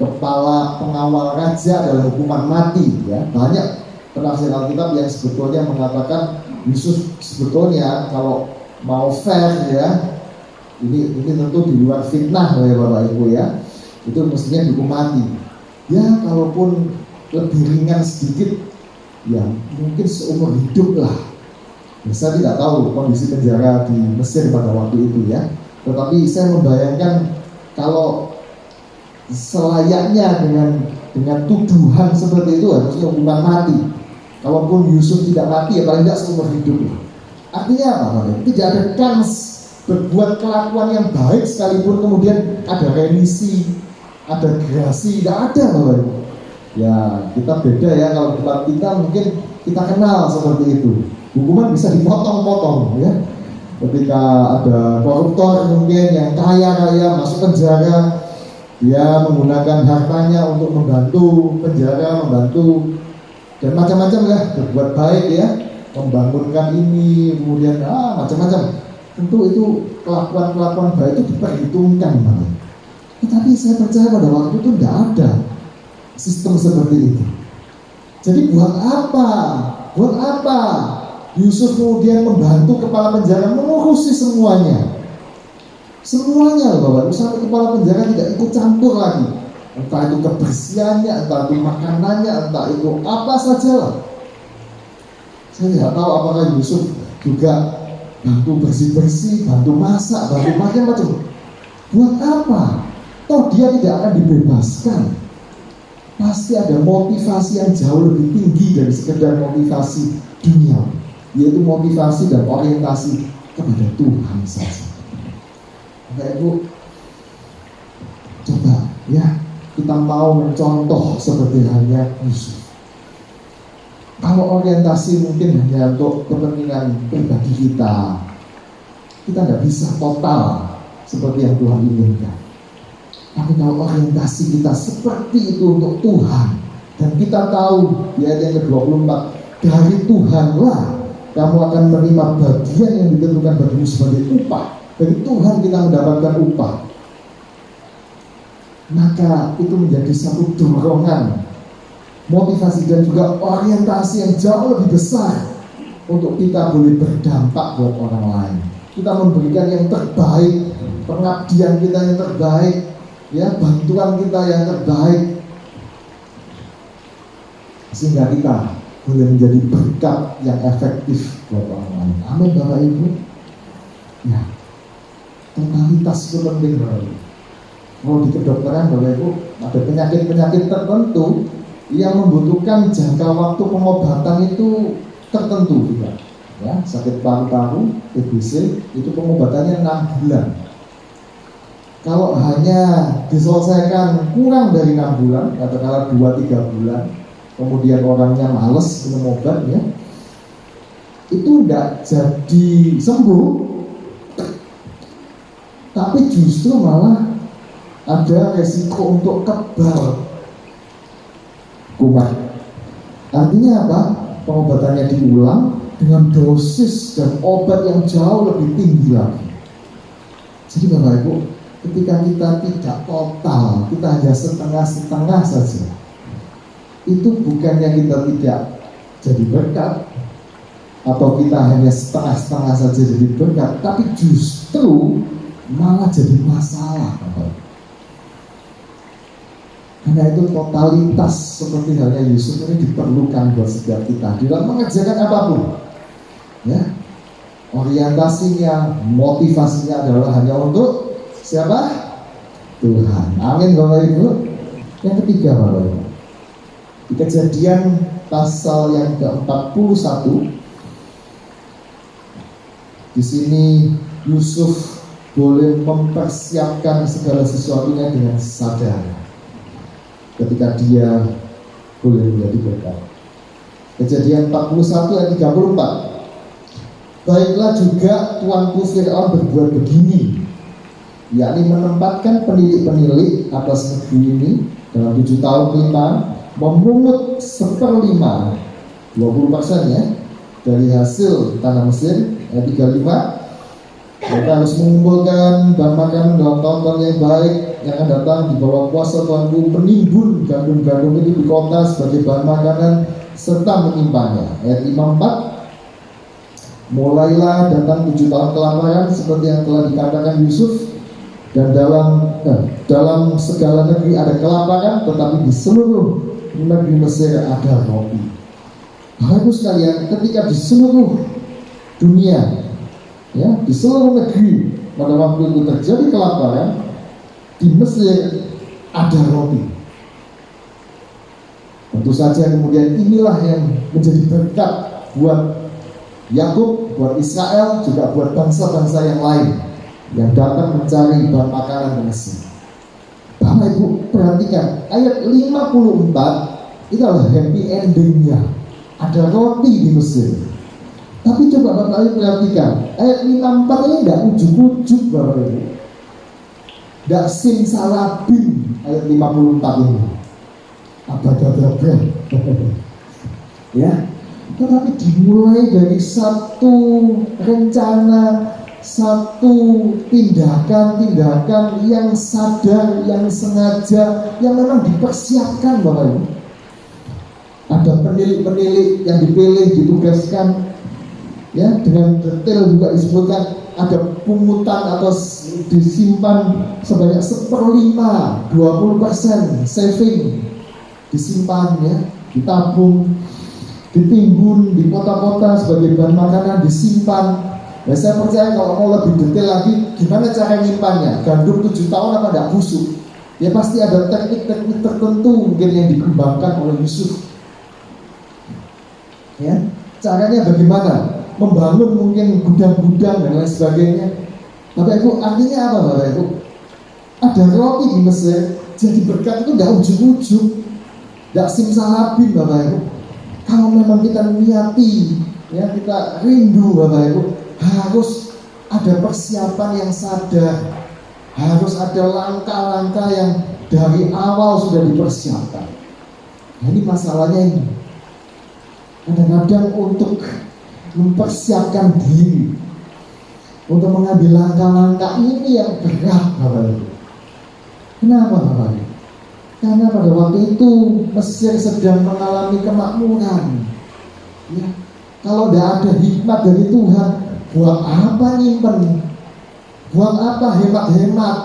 C: kepala pengawal raja adalah hukuman mati ya. Banyak penafsir Alkitab yang sebetulnya mengatakan Yusuf sebetulnya kalau mau fair ya, ini tentu di luar fitnah ya Bapak Ibu ya, itu mestinya dihukum mati. Ya kalaupun lebih ringan sedikit, ya mungkin seumur hidup lah. Ya, saya tidak tahu kondisi penjara di Mesir pada waktu itu ya. Tetapi saya membayangkan kalau selayaknya dengan tuduhan seperti itu harusnya hukuman mati. Kalaupun Yusuf tidak mati ya paling tidak seumur hidup. Artinya apa? Tidak ada kans berbuat kelakuan yang baik sekalipun kemudian ada remisi, ada gerasi, tidak ada Bapak Ibu. Ya kita beda ya, kalau kita mungkin kita kenal seperti itu. Hukuman bisa dipotong-potong ya. Ketika ada koruptor mungkin yang kaya masuk penjara, dia menggunakan hartanya untuk membantu penjara, membantu dan macam-macam ya, berbuat baik ya, membangunkan ini, kemudian macam-macam. Tentu itu kelakuan baik itu diperhitungkan, Bapak. Tetapi saya percaya pada waktu itu tidak ada sistem seperti itu. Jadi buat apa Yusuf kemudian membantu kepala penjara mengurusi semuanya Bapak, sampai kepala penjara tidak ikut campur lagi, entah itu kebersihannya, entah itu makanannya, entah itu apa saja lah. Saya tidak tahu apakah Yusuf juga bantu bersih-bersih, bantu masak, bantu macam-macam. Buat apa? Toh dia tidak akan dibebaskan. Pasti ada motivasi yang jauh lebih tinggi dari sekedar motivasi dunia, yaitu motivasi dan orientasi kepada Tuhan saja. Bapak Ibu, coba ya kita mau mencontoh seperti halnya Yusuf. Kalau orientasi mungkin hanya untuk kepentingan pribadi kita nggak bisa total seperti yang Tuhan inginkan. Tapi kalau orientasi kita seperti itu untuk Tuhan, dan kita tahu di ayat yang ke-24, dari Tuhanlah kamu akan menerima bagian yang ditentukan bagimu sebagai upah. Dari Tuhan kita mendapatkan upah. Maka itu menjadi satu dorongan, motivasi dan juga orientasi yang jauh lebih besar untuk kita boleh berdampak buat orang lain. Kita memberikan yang terbaik, pengabdian kita yang terbaik, ya bantuan kita yang terbaik, sehingga kita boleh menjadi berkat yang efektif buat orang lain. Amin Bapak Ibu. Ya, totalitas itu penting Bapak Ibu. Kalau di kedokteran Bapak Ibu ada penyakit-penyakit tertentu yang membutuhkan jangka waktu pengobatan itu tertentu juga. ya, sakit paru-paru, TBC, itu pengobatannya 6 bulan. Kalau hanya diselesaikan kurang dari 6 bulan, katakanlah 2-3 bulan, kemudian orangnya males minum obat, ya, itu tidak jadi sembuh, tapi justru malah ada resiko untuk kebal kumat. Artinya apa? Pengobatannya diulang dengan dosis dan obat yang jauh lebih tinggi lagi. Jadi Bapak Ibu, ketika kita tidak total, kita hanya setengah-setengah saja, itu bukannya kita tidak jadi berkat, atau kita hanya setengah-setengah saja jadi berkat, tapi justru malah jadi masalah, Bapak Ibu. Karena itu totalitas seperti halnya Yusuf ini diperlukan buat setiap kita dalam mengerjakan apapun, ya. Orientasinya, motivasinya adalah hanya untuk siapa? Tuhan. Amin Bapak Ibu. Yang ketiga Bapak Ibu, di Kejadian pasal yang ke-41, di sini Yusuf boleh mempersiapkan segala sesuatunya dengan sadar ketika dia boleh menjadi berkat. Kejadian 41 ayat 34. Baiklah juga tuanku Fir'aun berbuat begini, yakni menempatkan penilik-penilik atas negeri ini dalam 7 tahun kelimpahan, memungut 1/5, 20% ya, dari hasil tanah Mesir. Ayat 35. Mereka harus mengumpulkan bahan makanan dalam tahun-tahun yang baik yang akan datang di bawah kuasa Tuanku, menimbun gandum-gandum itu di kota sebagai bahan makanan serta menyimpannya. Ayat 54. Mulailah datang 7 tahun kelaparan seperti yang telah dikatakan Yusuf, dan dalam segala negeri ada kelaparan, tetapi di seluruh negeri Mesir ada roti. Bapak sekalian, ketika di seluruh dunia, ya, di seluruh negeri pada waktu itu terjadi kelaparan, di Mesir ada roti. Tentu saja kemudian inilah yang menjadi berkat buat Yakub, buat Israel, juga buat bangsa-bangsa yang lain yang datang mencari bahan makanan ke Mesir. Bapak Ibu perhatikan ayat 54, itu adalah happy endingnya. Ada roti di Mesir. Tapi coba Bapak Ibu perhatikan ayat 54 ini tidak ujuk-ujuk Bapak Ibu, tidak simsalabim ayat 54 ini. Abad-abad ya. Tetapi dimulai dari satu rencana, satu tindakan-tindakan yang sadar, yang sengaja, yang memang dipersiapkan Bapak Ibu. Ada penilik-penilik yang dipilih, ditugaskan, ya, dengan detail juga disebutkan ada pungutan atau disimpan sebanyak 1/5, 20% saving, disimpan, ya, ditabung, ditimbun di kota-kota sebagai bahan makanan, disimpan. Nah, saya percaya kalau mau lebih detail lagi, gimana cara nyimpannya? Gandum 7 tahun apa tidak busuk? Ya pasti ada teknik-teknik tertentu mungkin yang dikembangkan oleh Yusuf. Ya, caranya bagaimana? Membangun mungkin gudang-gudang dan lain sebagainya. Bapak Ibu, artinya apa Bapak Ibu? Ada roti di Mesir, jadi berkat itu tidak ujuk-ujuk, tidak simsalabim Bapak Ibu. Kalau memang kita niati, ya, kita rindu Bapak Ibu, harus ada persiapan yang sadar, harus ada langkah-langkah yang dari awal sudah dipersiapkan. Nah, ini masalahnya ini. Kadang-kadang untuk mempersiapkan diri, untuk mengambil langkah-langkah ini yang berat Bapak Ibu. Kenapa Bapak Ibu? Karena pada waktu itu Mesir sedang mengalami kemakmuran. Ya, kalau tidak ada hikmat dari Tuhan, buat apa nyimpen? Buat apa hemat-hemat?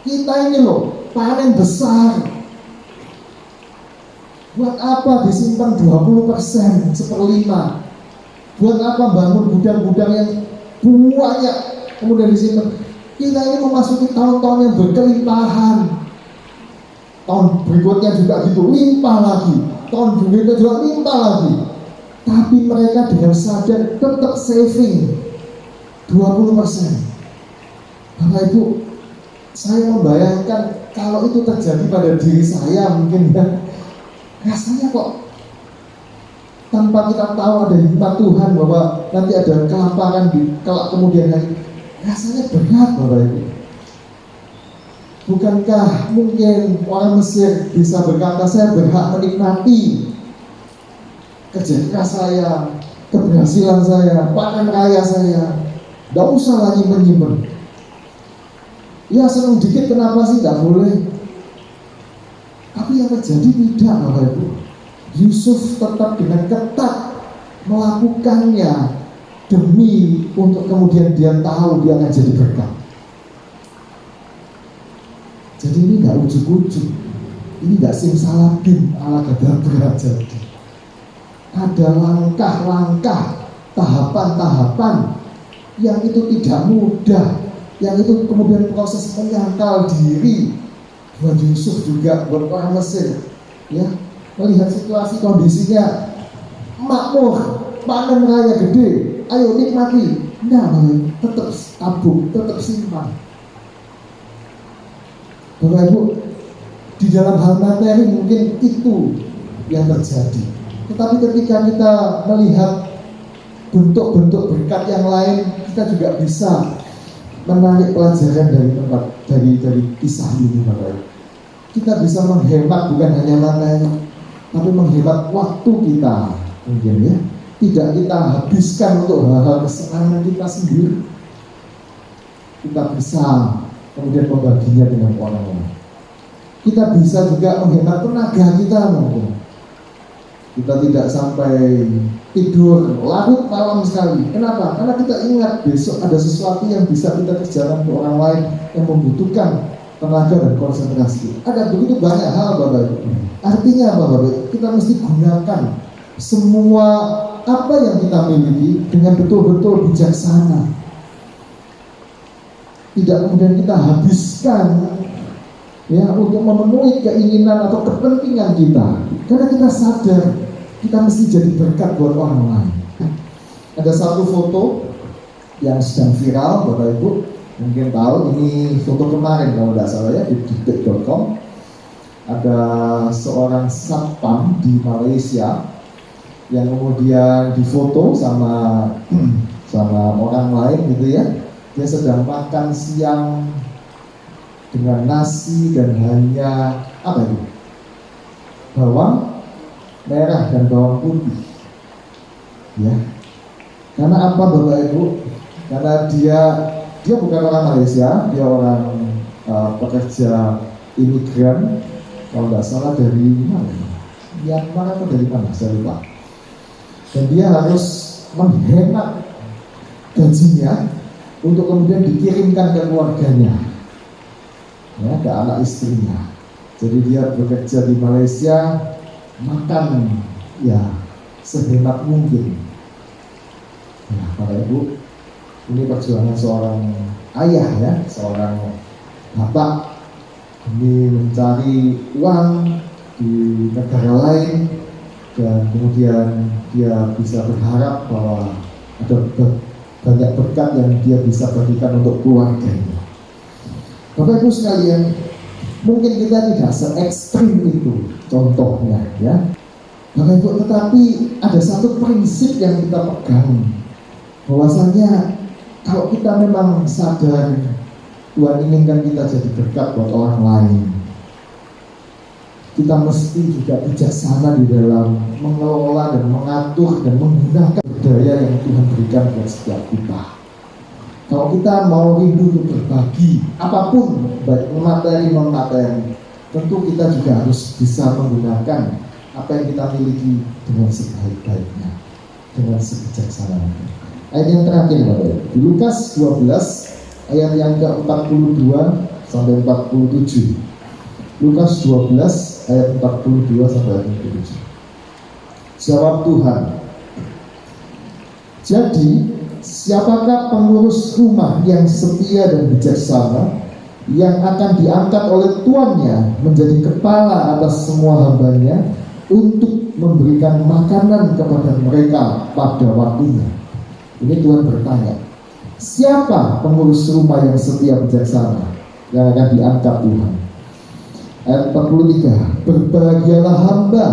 C: Kita ini loh panen besar. Buat apa disimpan 20%, 1/5? Buat apa bangun gudang-gudang yang banyak kemudian disimpan? Kita ini memasuki tahun-tahun yang berkelimpahan. Tahun berikutnya juga gitu, limpah lagi. Tahun berikutnya juga limpah lagi. tapi mereka dengan sadar tetap saving 20%. Bapak Ibu, saya membayangkan kalau itu terjadi pada diri saya mungkin ya, rasanya kok tanpa kita tahu ada hikmat Tuhan bahwa nanti ada kelaparan di kelak kemudian hari, rasanya berat Bapak Ibu. Bukankah mungkin orang Mesir bisa berkata, saya berhak menikmati kerja keras saya, keberhasilan saya, panen raya saya, tidak usah lagi menyimpan. Ya senang dikit kenapa sih tidak boleh? Tapi yang terjadi tidak Bapak Ibu. Yusuf tetap dengan ketat melakukannya demi untuk kemudian dia tahu dia akan jadi berkat. Jadi ini nggak ujuk-ujuk, ini nggak simsalabim ala gadabra. Jadi ada langkah-langkah, tahapan-tahapan yang itu tidak mudah, yang itu kemudian proses menyangkal diri buat Yusuf juga, buat orang Mesir, ya, melihat situasi kondisinya makmur, panen raya gede, ayo nikmati, nah tetap tabung, tetap simpan. Bapak Ibu, di dalam hal materi mungkin itu yang terjadi, tetapi ketika kita melihat bentuk-bentuk berkat yang lain, kita juga bisa menarik pelajaran dari kisah ini Bapak Ibu. Kita bisa menghemat bukan hanya materi, tapi menghemat waktu kita mungkin ya. Tidak kita habiskan untuk hal-hal kesenangan kita sendiri. Kita bisa kemudian membaginya dengan orang lain. Kita bisa juga menghemat tenaga kita mungkin. Kita tidak sampai tidur larut malam sekali. Kenapa? Karena kita ingat besok ada sesuatu yang bisa kita kerjakan untuk orang lain yang membutuhkan tenaga dan konsentrasi. Ada begitu banyak hal Bapak Ibu. Artinya apa Bapak Ibu? Kita mesti gunakan semua apa yang kita miliki dengan betul-betul bijaksana. Tidak kemudian kita habiskan ya untuk memenuhi keinginan atau kepentingan kita. Karena kita sadar kita mesti jadi berkat buat orang lain. Ada satu foto yang sedang viral Bapak Ibu, mungkin tahu ini foto kemarin kalau tidak salah ya, di detik.com. Ada seorang satpam di Malaysia yang kemudian difoto sama orang lain gitu ya. Dia sedang makan siang dengan nasi dan hanya apa itu? Bawang merah dan bawang putih. Ya. Karena apa Bapak Ibu? Karena dia bukan orang Malaysia, dia orang pekerja imigran, kalau nggak salah dari mana? Myanmar atau dari mana? Saya lupa. Dan dia harus menghemat gajinya untuk kemudian dikirimkan ke keluarganya, ya, ke anak istrinya. Jadi dia bekerja di Malaysia, makan ya sehemat mungkin. Nah, Bapak Ibu, ini perjuangan seorang ayah ya, seorang bapak demi mencari uang di negara lain, dan kemudian dia bisa berharap bahwa ada banyak berkat yang dia bisa bagikan untuk keluarganya. Bapak Ibu sekalian, mungkin kita tidak se-ekstrim itu contohnya ya Bapak Ibu, tetapi ada satu prinsip yang kita pegang, bahwasanya kalau kita memang sadar Tuhan inginkan kita jadi berkat buat orang lain, kita mesti juga bijaksana di dalam mengelola dan mengatur dan menggunakan daya yang Tuhan berikan buat setiap kita. Kalau kita mau rindu untuk berbagi apapun, baik materi non materi, tentu kita juga harus bisa menggunakan apa yang kita miliki dengan sebaik-baiknya, dengan sebijaksanaannya. Ayat yang terakhir Bapak, di Lukas 12 ayat yang ke-42 sampai 47. Lukas 12 ayat 42 sampai 47. Jawab Tuhan, jadi siapakah pengurus rumah yang setia dan bijaksana, yang akan diangkat oleh tuannya menjadi kepala atas semua hambanya untuk memberikan makanan kepada mereka pada waktunya. Ini Tuhan bertanya, siapa pengurus rumah yang setia bijaksana yang akan diangkat Tuhan? Ayat 43, berbahagialah hamba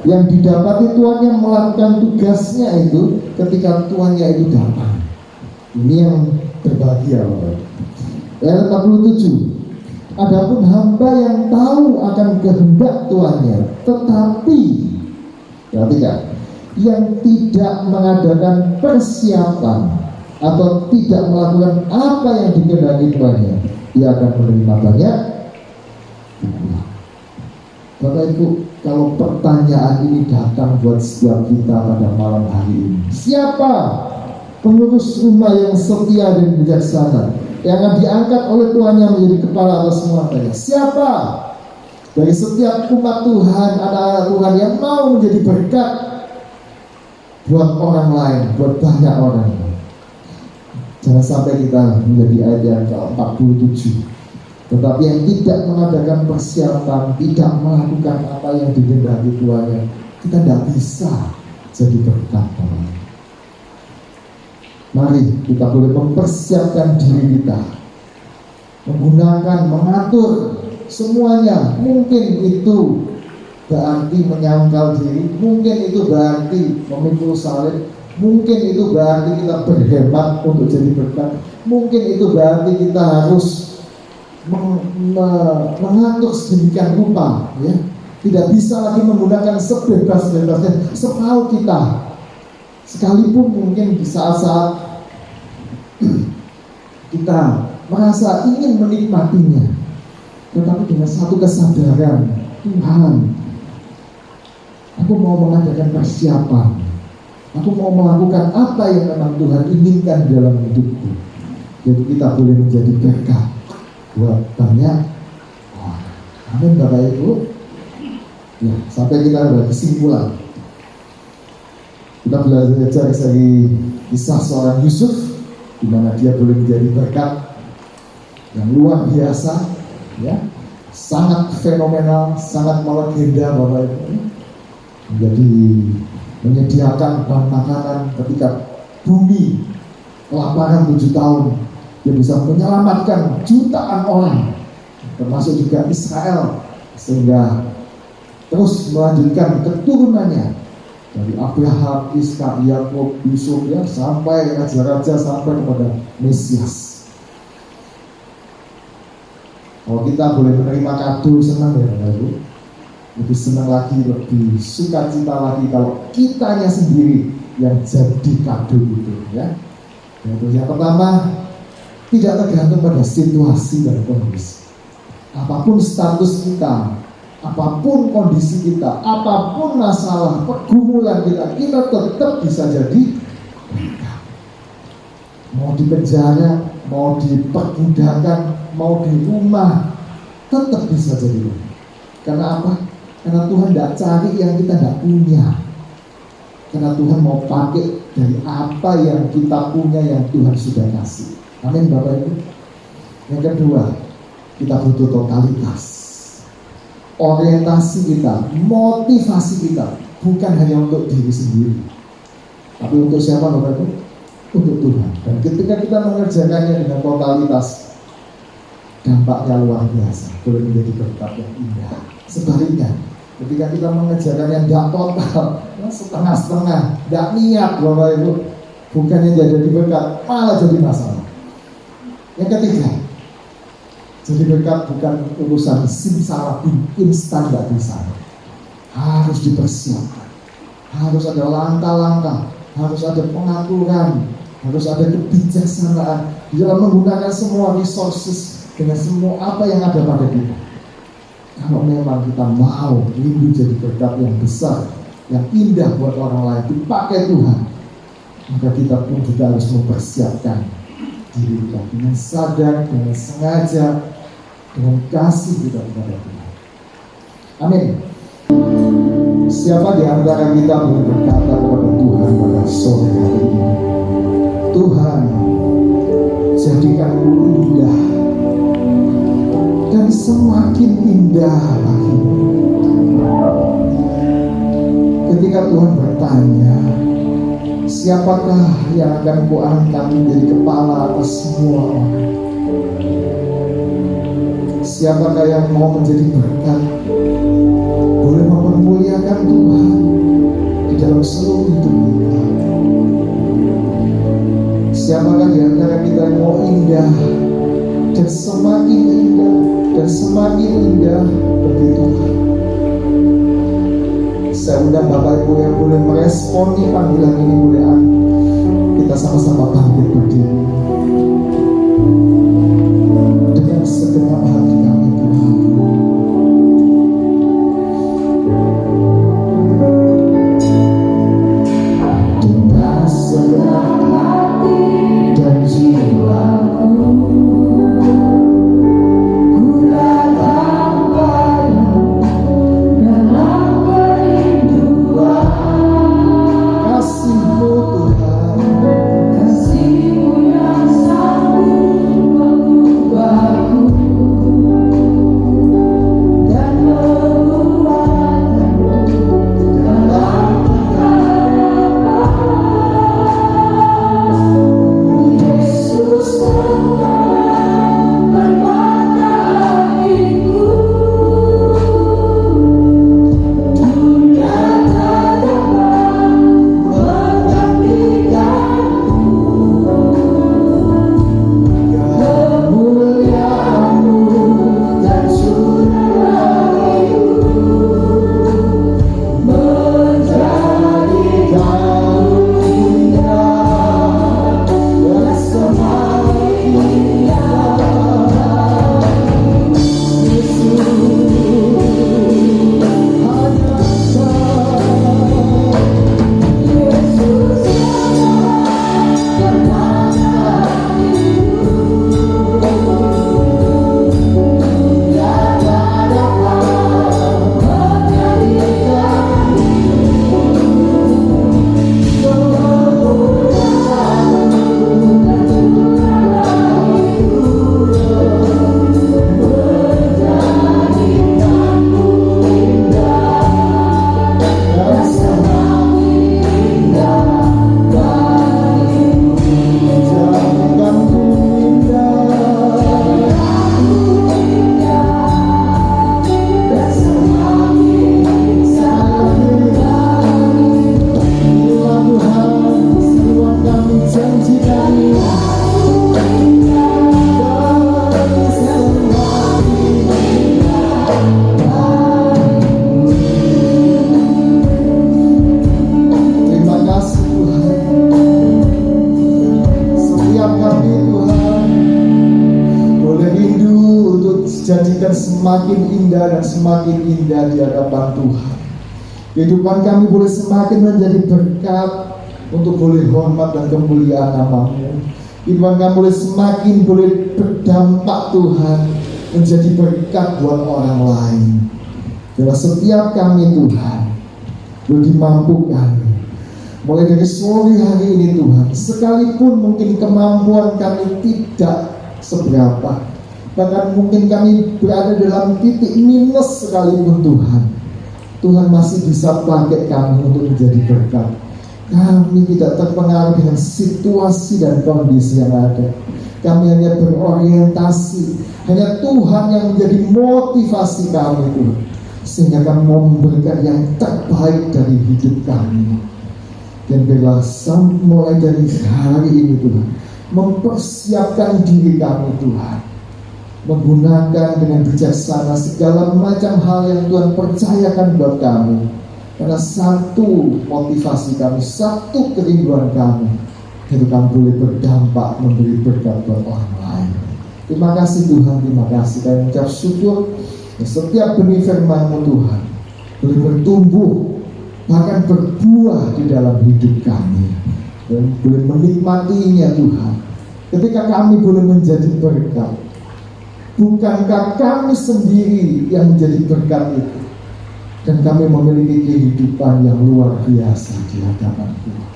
C: yang didapati tuannya melakukan tugasnya itu ketika tuannya itu datang. Ini yang berbahagia. Ayat 47, adapun hamba yang tahu akan kehendak tuannya, tetapi perhatikan, yang tidak mengadakan persiapan atau tidak melakukan apa yang dikehendaki tuannya, dia akan menerima banyak. Bapak Ibu, kalau pertanyaan ini datang buat setiap kita pada malam hari ini, siapa pengurus rumah yang setia dan bijaksana yang akan diangkat oleh tuannya menjadi kepala atas semuanya? Siapa dari setiap umat Tuhan, anak-anak Tuhan yang mau menjadi berkat buat orang lain, buat banyak orang? Jangan sampai kita menjadi ayat yang ke-47. Tetapi yang tidak mengadakan persiapan, tidak melakukan apa yang dikehendaki tuannya, kita tidak bisa jadi berkat. Mari kita boleh mempersiapkan diri kita, menggunakan, mengatur semuanya. Mungkin itu berarti menyangkal diri, mungkin itu berarti memikul salib, mungkin itu berarti kita berhemat untuk jadi berkat, mungkin itu berarti kita harus mengatur sedemikian rupa, ya. Tidak bisa lagi menggunakan sebebas-bebasnya semau kita. Sekalipun mungkin di saat-saat kita merasa ingin menikmatinya, tetapi dengan satu kesadaran, Tuhan, aku mau mengadakan persiapan, aku mau melakukan apa yang memang Tuhan inginkan dalam hidupku. Jadi kita boleh menjadi berkat buat banyak orang. Amin Bapak Ibu. Ya, sampai kita udah kesimpulan. Kita belajar dari kisah seorang Yusuf, di mana dia boleh menjadi berkat yang luar biasa, ya, sangat fenomenal, sangat melegenda Bapak Ibu. Menjadi menyediakan bahan makanan ketika bumi kelaparan 7 tahun. Dia bisa menyelamatkan jutaan orang, termasuk juga Israel, sehingga terus melanjutkan keturunannya dari Abraham, Ishak, Yakub, Yusuf, ya, sampai raja-raja, sampai kepada Mesias. Kalau kita boleh menerima kado, senang ya Bapak Ibu. Lebih senang lagi, lebih sukacita lagi kalau kitanya sendiri yang jadi kado itu, ya. Yang pertama, tidak tergantung pada situasi dan kondisi. Apapun status kita, apapun kondisi kita, apapun masalah, pergumulan kita, kita tetap bisa jadi berkat. Mau di penjara, mau di perbudakan, mau di rumah, tetap bisa jadi berkat. Karena apa? Karena Tuhan tidak cari yang kita tidak punya. Karena Tuhan mau pakai dari apa yang kita punya, yang Tuhan sudah kasih. Amin Bapak Ibu. Yang kedua, kita butuh totalitas. Orientasi kita, motivasi kita bukan hanya untuk diri sendiri, tapi untuk siapa Bapak Ibu? Untuk Tuhan. Dan ketika kita mengerjakannya dengan totalitas, dampaknya luar biasa, boleh menjadi berkat yang indah. Sebaliknya, ketika kita mengerjakan yang tidak total, setengah-setengah, tidak niat Bapak Ibu, bukannya jadi berkat, malah jadi masalah. Yang ketiga, jadi berkat bukan urusan simsalabim, instan gak bisa. Harus dipersiapkan, harus ada langkah-langkah, harus ada pengaturan, harus ada kebijaksanaan di dalam menggunakan semua resources dengan semua apa yang ada pada kita. Kalau memang kita mau rindu jadi berkat yang besar, yang indah buat orang lain, dipakai Tuhan, maka kita pun juga harus mempersiapkan diri kita dengan sadar, dengan sengaja, dengan kasih kita kepada Tuhan. Amin. Siapa di antara kita boleh berkata kepada Tuhan pada sore hari ini, Tuhan, jadikanku indah dan semakin indah lagi. ketika Tuhan bertanya, siapakah yang akan kuangkat menjadi kepala atas semua orang? Siapakah yang mau menjadi berkat, boleh mempermuliakan Tuhan di dalam seluruh hidup kita? Siapakah di antara kita yang mau indah dan semakin indah dan semakin indah bagi Tuhan? Saya undang Bapak Ibu yang boleh meresponi panggilan ini, boleh kita sama-sama bangkit berdiri dengan segenap hati kami Tuhan. Dengan segenap hati dan jiwaku, jadikan semakin indah dan semakin indah di hadapan Tuhan. Kehidupan kami boleh semakin menjadi berkat untuk boleh hormat dan kemuliaan nama-Mu. Kehidupan kami boleh semakin boleh berdampak Tuhan, menjadi berkat buat orang lain. Dalam setiap kami Tuhan, boleh dimampukan mulai dari sore hari ini Tuhan, sekalipun mungkin kemampuan kami tidak seberapa, bahkan mungkin kami berada dalam titik minus sekalipun Tuhan masih bisa pakai kami untuk menjadi berkat. Kami tidak terpengaruh dengan situasi dan kondisi yang ada. Kami hanya berorientasi, hanya Tuhan yang menjadi motivasi kami Tuhan, sehingga kami mau memberikan yang terbaik dari hidup kami. Dan biarlah mulai dari hari ini Tuhan, mempersiapkan diri kami Tuhan, menggunakan dengan bijaksana segala macam hal yang Tuhan percayakan buat kami. Karena satu motivasi kami, satu kerinduan kami, itu kami boleh berdampak, memberi berkat buat orang lain. Terima kasih Tuhan, terima kasih. Kami mengucap syukur setiap benih firman-Mu Tuhan boleh bertumbuh, bahkan berbuah di dalam hidup kami, dan boleh menikmatinya Tuhan. Ketika kami boleh menjadi berkat, bukankah kami sendiri yang menjadi berkat itu? Dan kami memiliki kehidupan yang luar biasa di hadapan Tuhan.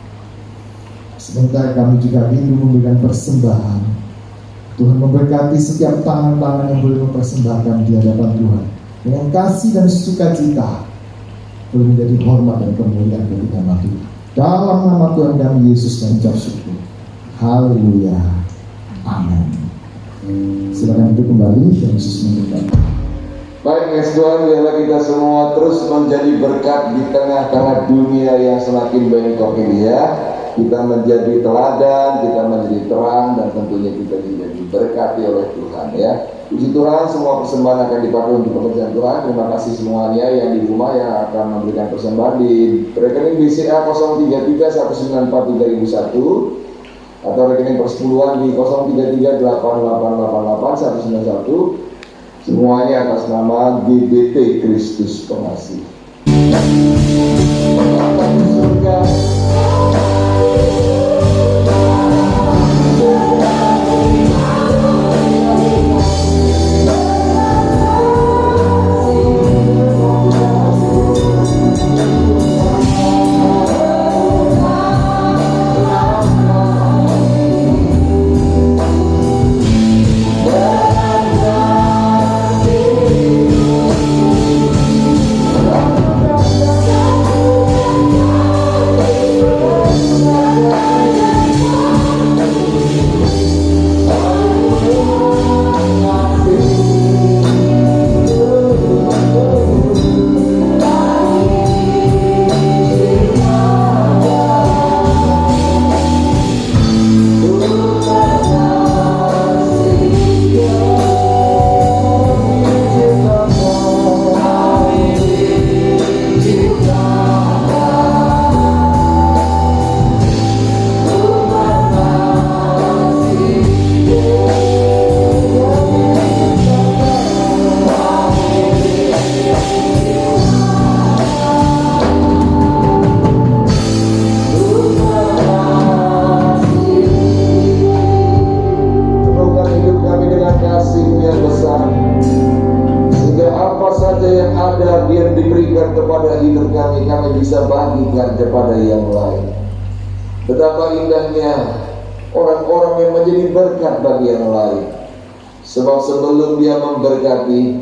C: Sebentar kami juga rindu memberikan persembahan. Tuhan memberkati setiap tangan-tangan yang boleh mempersembahkan di hadapan Tuhan dengan kasih dan sukacita. boleh menjadi hormat dan kemuliaan ketika mati. Dalam nama Tuhan kami Yesus kami ucap syukur. Haleluya. Amin. Silakan duduk kembali dan Yesus memberkati.
D: Baik, next Tuhan, biarlah kita semua terus menjadi berkat di tengah-tengah dunia yang semakin bengkok ini ya. Kita menjadi teladan, kita menjadi terang, dan tentunya kita menjadi berkati oleh Tuhan ya. Puji Tuhan, semua persembahan akan dipakai untuk pekerjaan Tuhan. Terima kasih semuanya yang di rumah yang akan memberikan persembahan di rekening BCA 0331943.001 atau rekening persepuluhan di 03388888191. Semuanya atas nama GBT Kristus Pengasih. Betapa indahnya orang-orang yang menjadi berkat bagi yang lain. Sebab sebelum dia memberkati,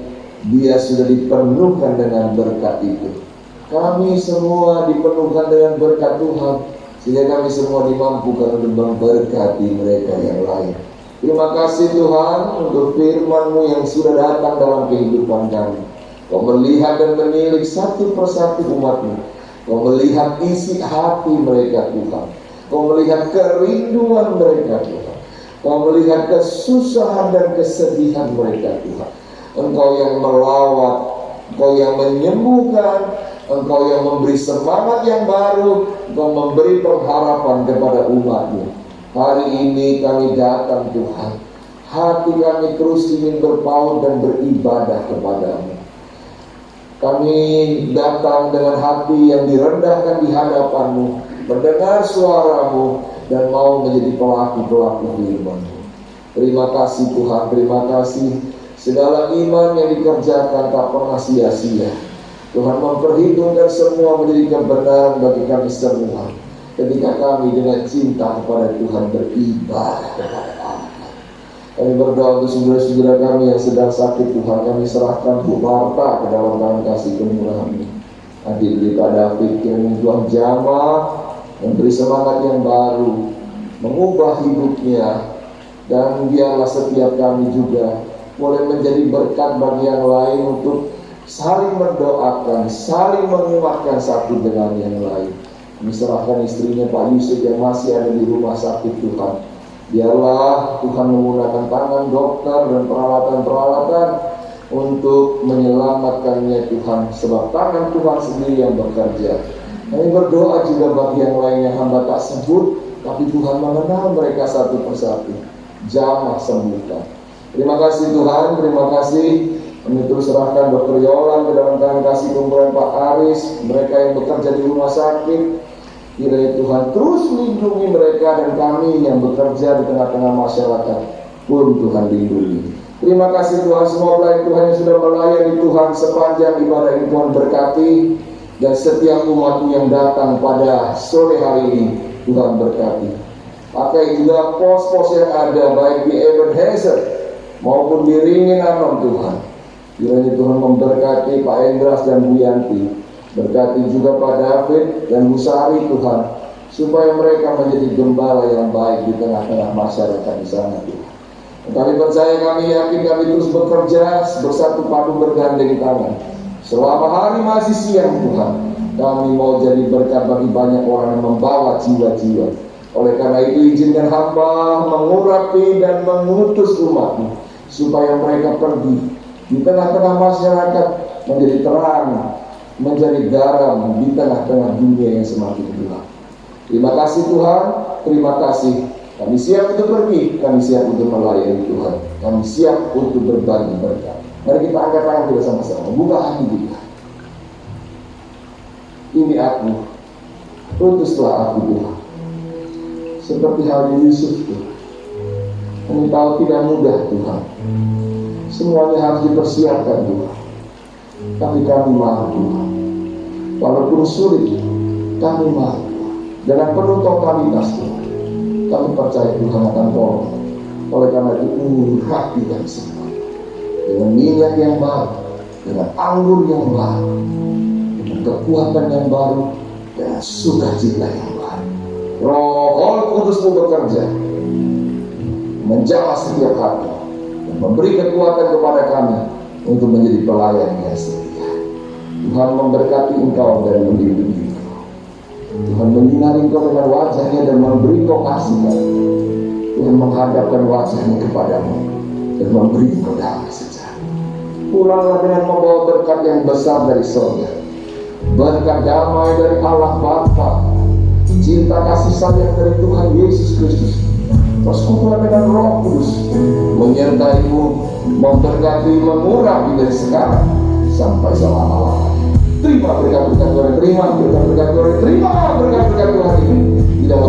D: dia sudah dipenuhkan dengan berkat itu. Kami semua dipenuhkan dengan berkat Tuhan, sehingga kami semua dimampukan untuk memberkati mereka yang lain. Terima kasih Tuhan untuk firman-Mu yang sudah datang dalam kehidupan kami. Kau melihat dan menilik satu persatu umat-Mu. Kau melihat isi hati mereka Tuhan. Kau melihat kerinduan mereka Tuhan. Kau melihat kesusahan dan kesedihan mereka Tuhan. Engkau yang melawat, Engkau yang menyembuhkan, Engkau yang memberi semangat yang baru, Engkau memberi pengharapan kepada umat-Mu. Hari ini kami datang Tuhan, hati kami terus ingin berpaut dan beribadah kepada-Mu. Kami datang dengan hati yang direndahkan di hadapan-Mu, mendengar suara-Mu, dan mau menjadi pelaku-pelaku firman-Mu. Terima kasih Tuhan, terima kasih. Segala iman yang dikerjakan tak pernah sia-sia. Tuhan memperhitungkan semua menjadi kebenaran bagi kami semua, ketika kami dengan cinta kepada Tuhan beribadah kepada Allah. Kami berdoa untuk saudara-saudara kami yang sedang sakit Tuhan. Kami serahkan Bu Marta ke dalam tangan kasih kemurahan-Mu. Adik Pak David, kiranya Tuhan jamah, memberi semangat yang baru, mengubah hidupnya, dan biarlah setiap kami juga boleh menjadi berkat bagi yang lain untuk saling mendoakan, saling menguatkan satu dengan yang lain. Kami serahkan istrinya Pak Yusuf yang masih ada di rumah sakit Tuhan. Biarlah Tuhan menggunakan tangan dokter dan peralatan-peralatan untuk menyelamatkannya Tuhan, sebab tangan Tuhan sendiri yang bekerja. Kami berdoa juga bagi yang lain yang hamba tak sebut, tapi Tuhan mengenal mereka satu persatu. Jamah sembuhkan. Terima kasih Tuhan, terima kasih. Kami terus serahkan Dr. Yolan ke dalam tangan kasih kumpulan Pak Aris, mereka yang bekerja di rumah sakit. Kiranya Tuhan terus melindungi mereka dan kami yang bekerja di tengah-tengah masyarakat pun Tuhan lindungi. Terima kasih Tuhan, semua pelayan Tuhan yang sudah melayani Tuhan sepanjang ibadah ini Tuhan berkati, dan setiap umat yang datang pada sore hari ini Tuhan berkati. Pakai juga pos-pos yang ada baik di Ebenezer maupun di Ringin Anom Tuhan. Kiranya Tuhan memberkati Pak Endras dan Bu Yanti, Berkati juga Pak David dan Bu Sari Tuhan, supaya mereka menjadi gembala yang baik di tengah-tengah masyarakat di sana Tuhan. Kami percaya, kami yakin, kami terus bekerja bersatu padu bergandeng tangan. Selama hari masih siang Tuhan, kami mau jadi berkat bagi banyak orang yang membawa jiwa-jiwa. Oleh karena itu izinkan hamba mengurapi dan mengutus umat-Mu, supaya mereka pergi di tengah-tengah masyarakat menjadi terang, menjadi garam di tengah-tengah dunia yang semakin gelap. Terima kasih Tuhan, terima kasih. Kami siap untuk pergi, kami siap untuk melayani Tuhan, kami siap untuk berbagi berkat. Mari kita angkat tangan kita sama-sama, buka hati kita. Ini aku, utuslah aku Tuhan. Seperti halnya Yusuf Tuhan. Kami tahu tidak mudah Tuhan. Semuanya harus dipersiapkan Tuhan. Tapi kami mau Tuhan. Walaupun sulit, kami mau Tuhan. Dengan penuh totalitas Tuhan, kami percaya Tuhan akan tolong. Oleh karena itu urapi kami semua dengan minyak yang baru, dengan anggur yang baru, dengan kekuatan yang baru, dengan sukacita yang baru. Roh Kudus-Mu bekerja, menjamah setiap hati, dan memberi kekuatan kepada kami untuk menjadi pelayan yang setia. Tuhan memberkati engkau dan melindungi engkau. Tuhan menyinari engkau dengan wajahnya dan memberi engkau kasih. Tuhan menghadapkan wajahnya kepadamu dan memberi engkau damai sejahtera. Pulanglah dengan membawa berkat yang besar dari surga. Berkat damai dari Allah Bapa, cinta kasih sayang dari Tuhan Yesus Kristus, persekutuan dengan Roh Kudus menyertai-mu, memberkati, mengurapi dari sekarang sampai selama-lamanya. Terima berkat-berkat Tuhan, terima berkat-berkat Tuhan, terima berkat-berkat Tuhan ini di dalam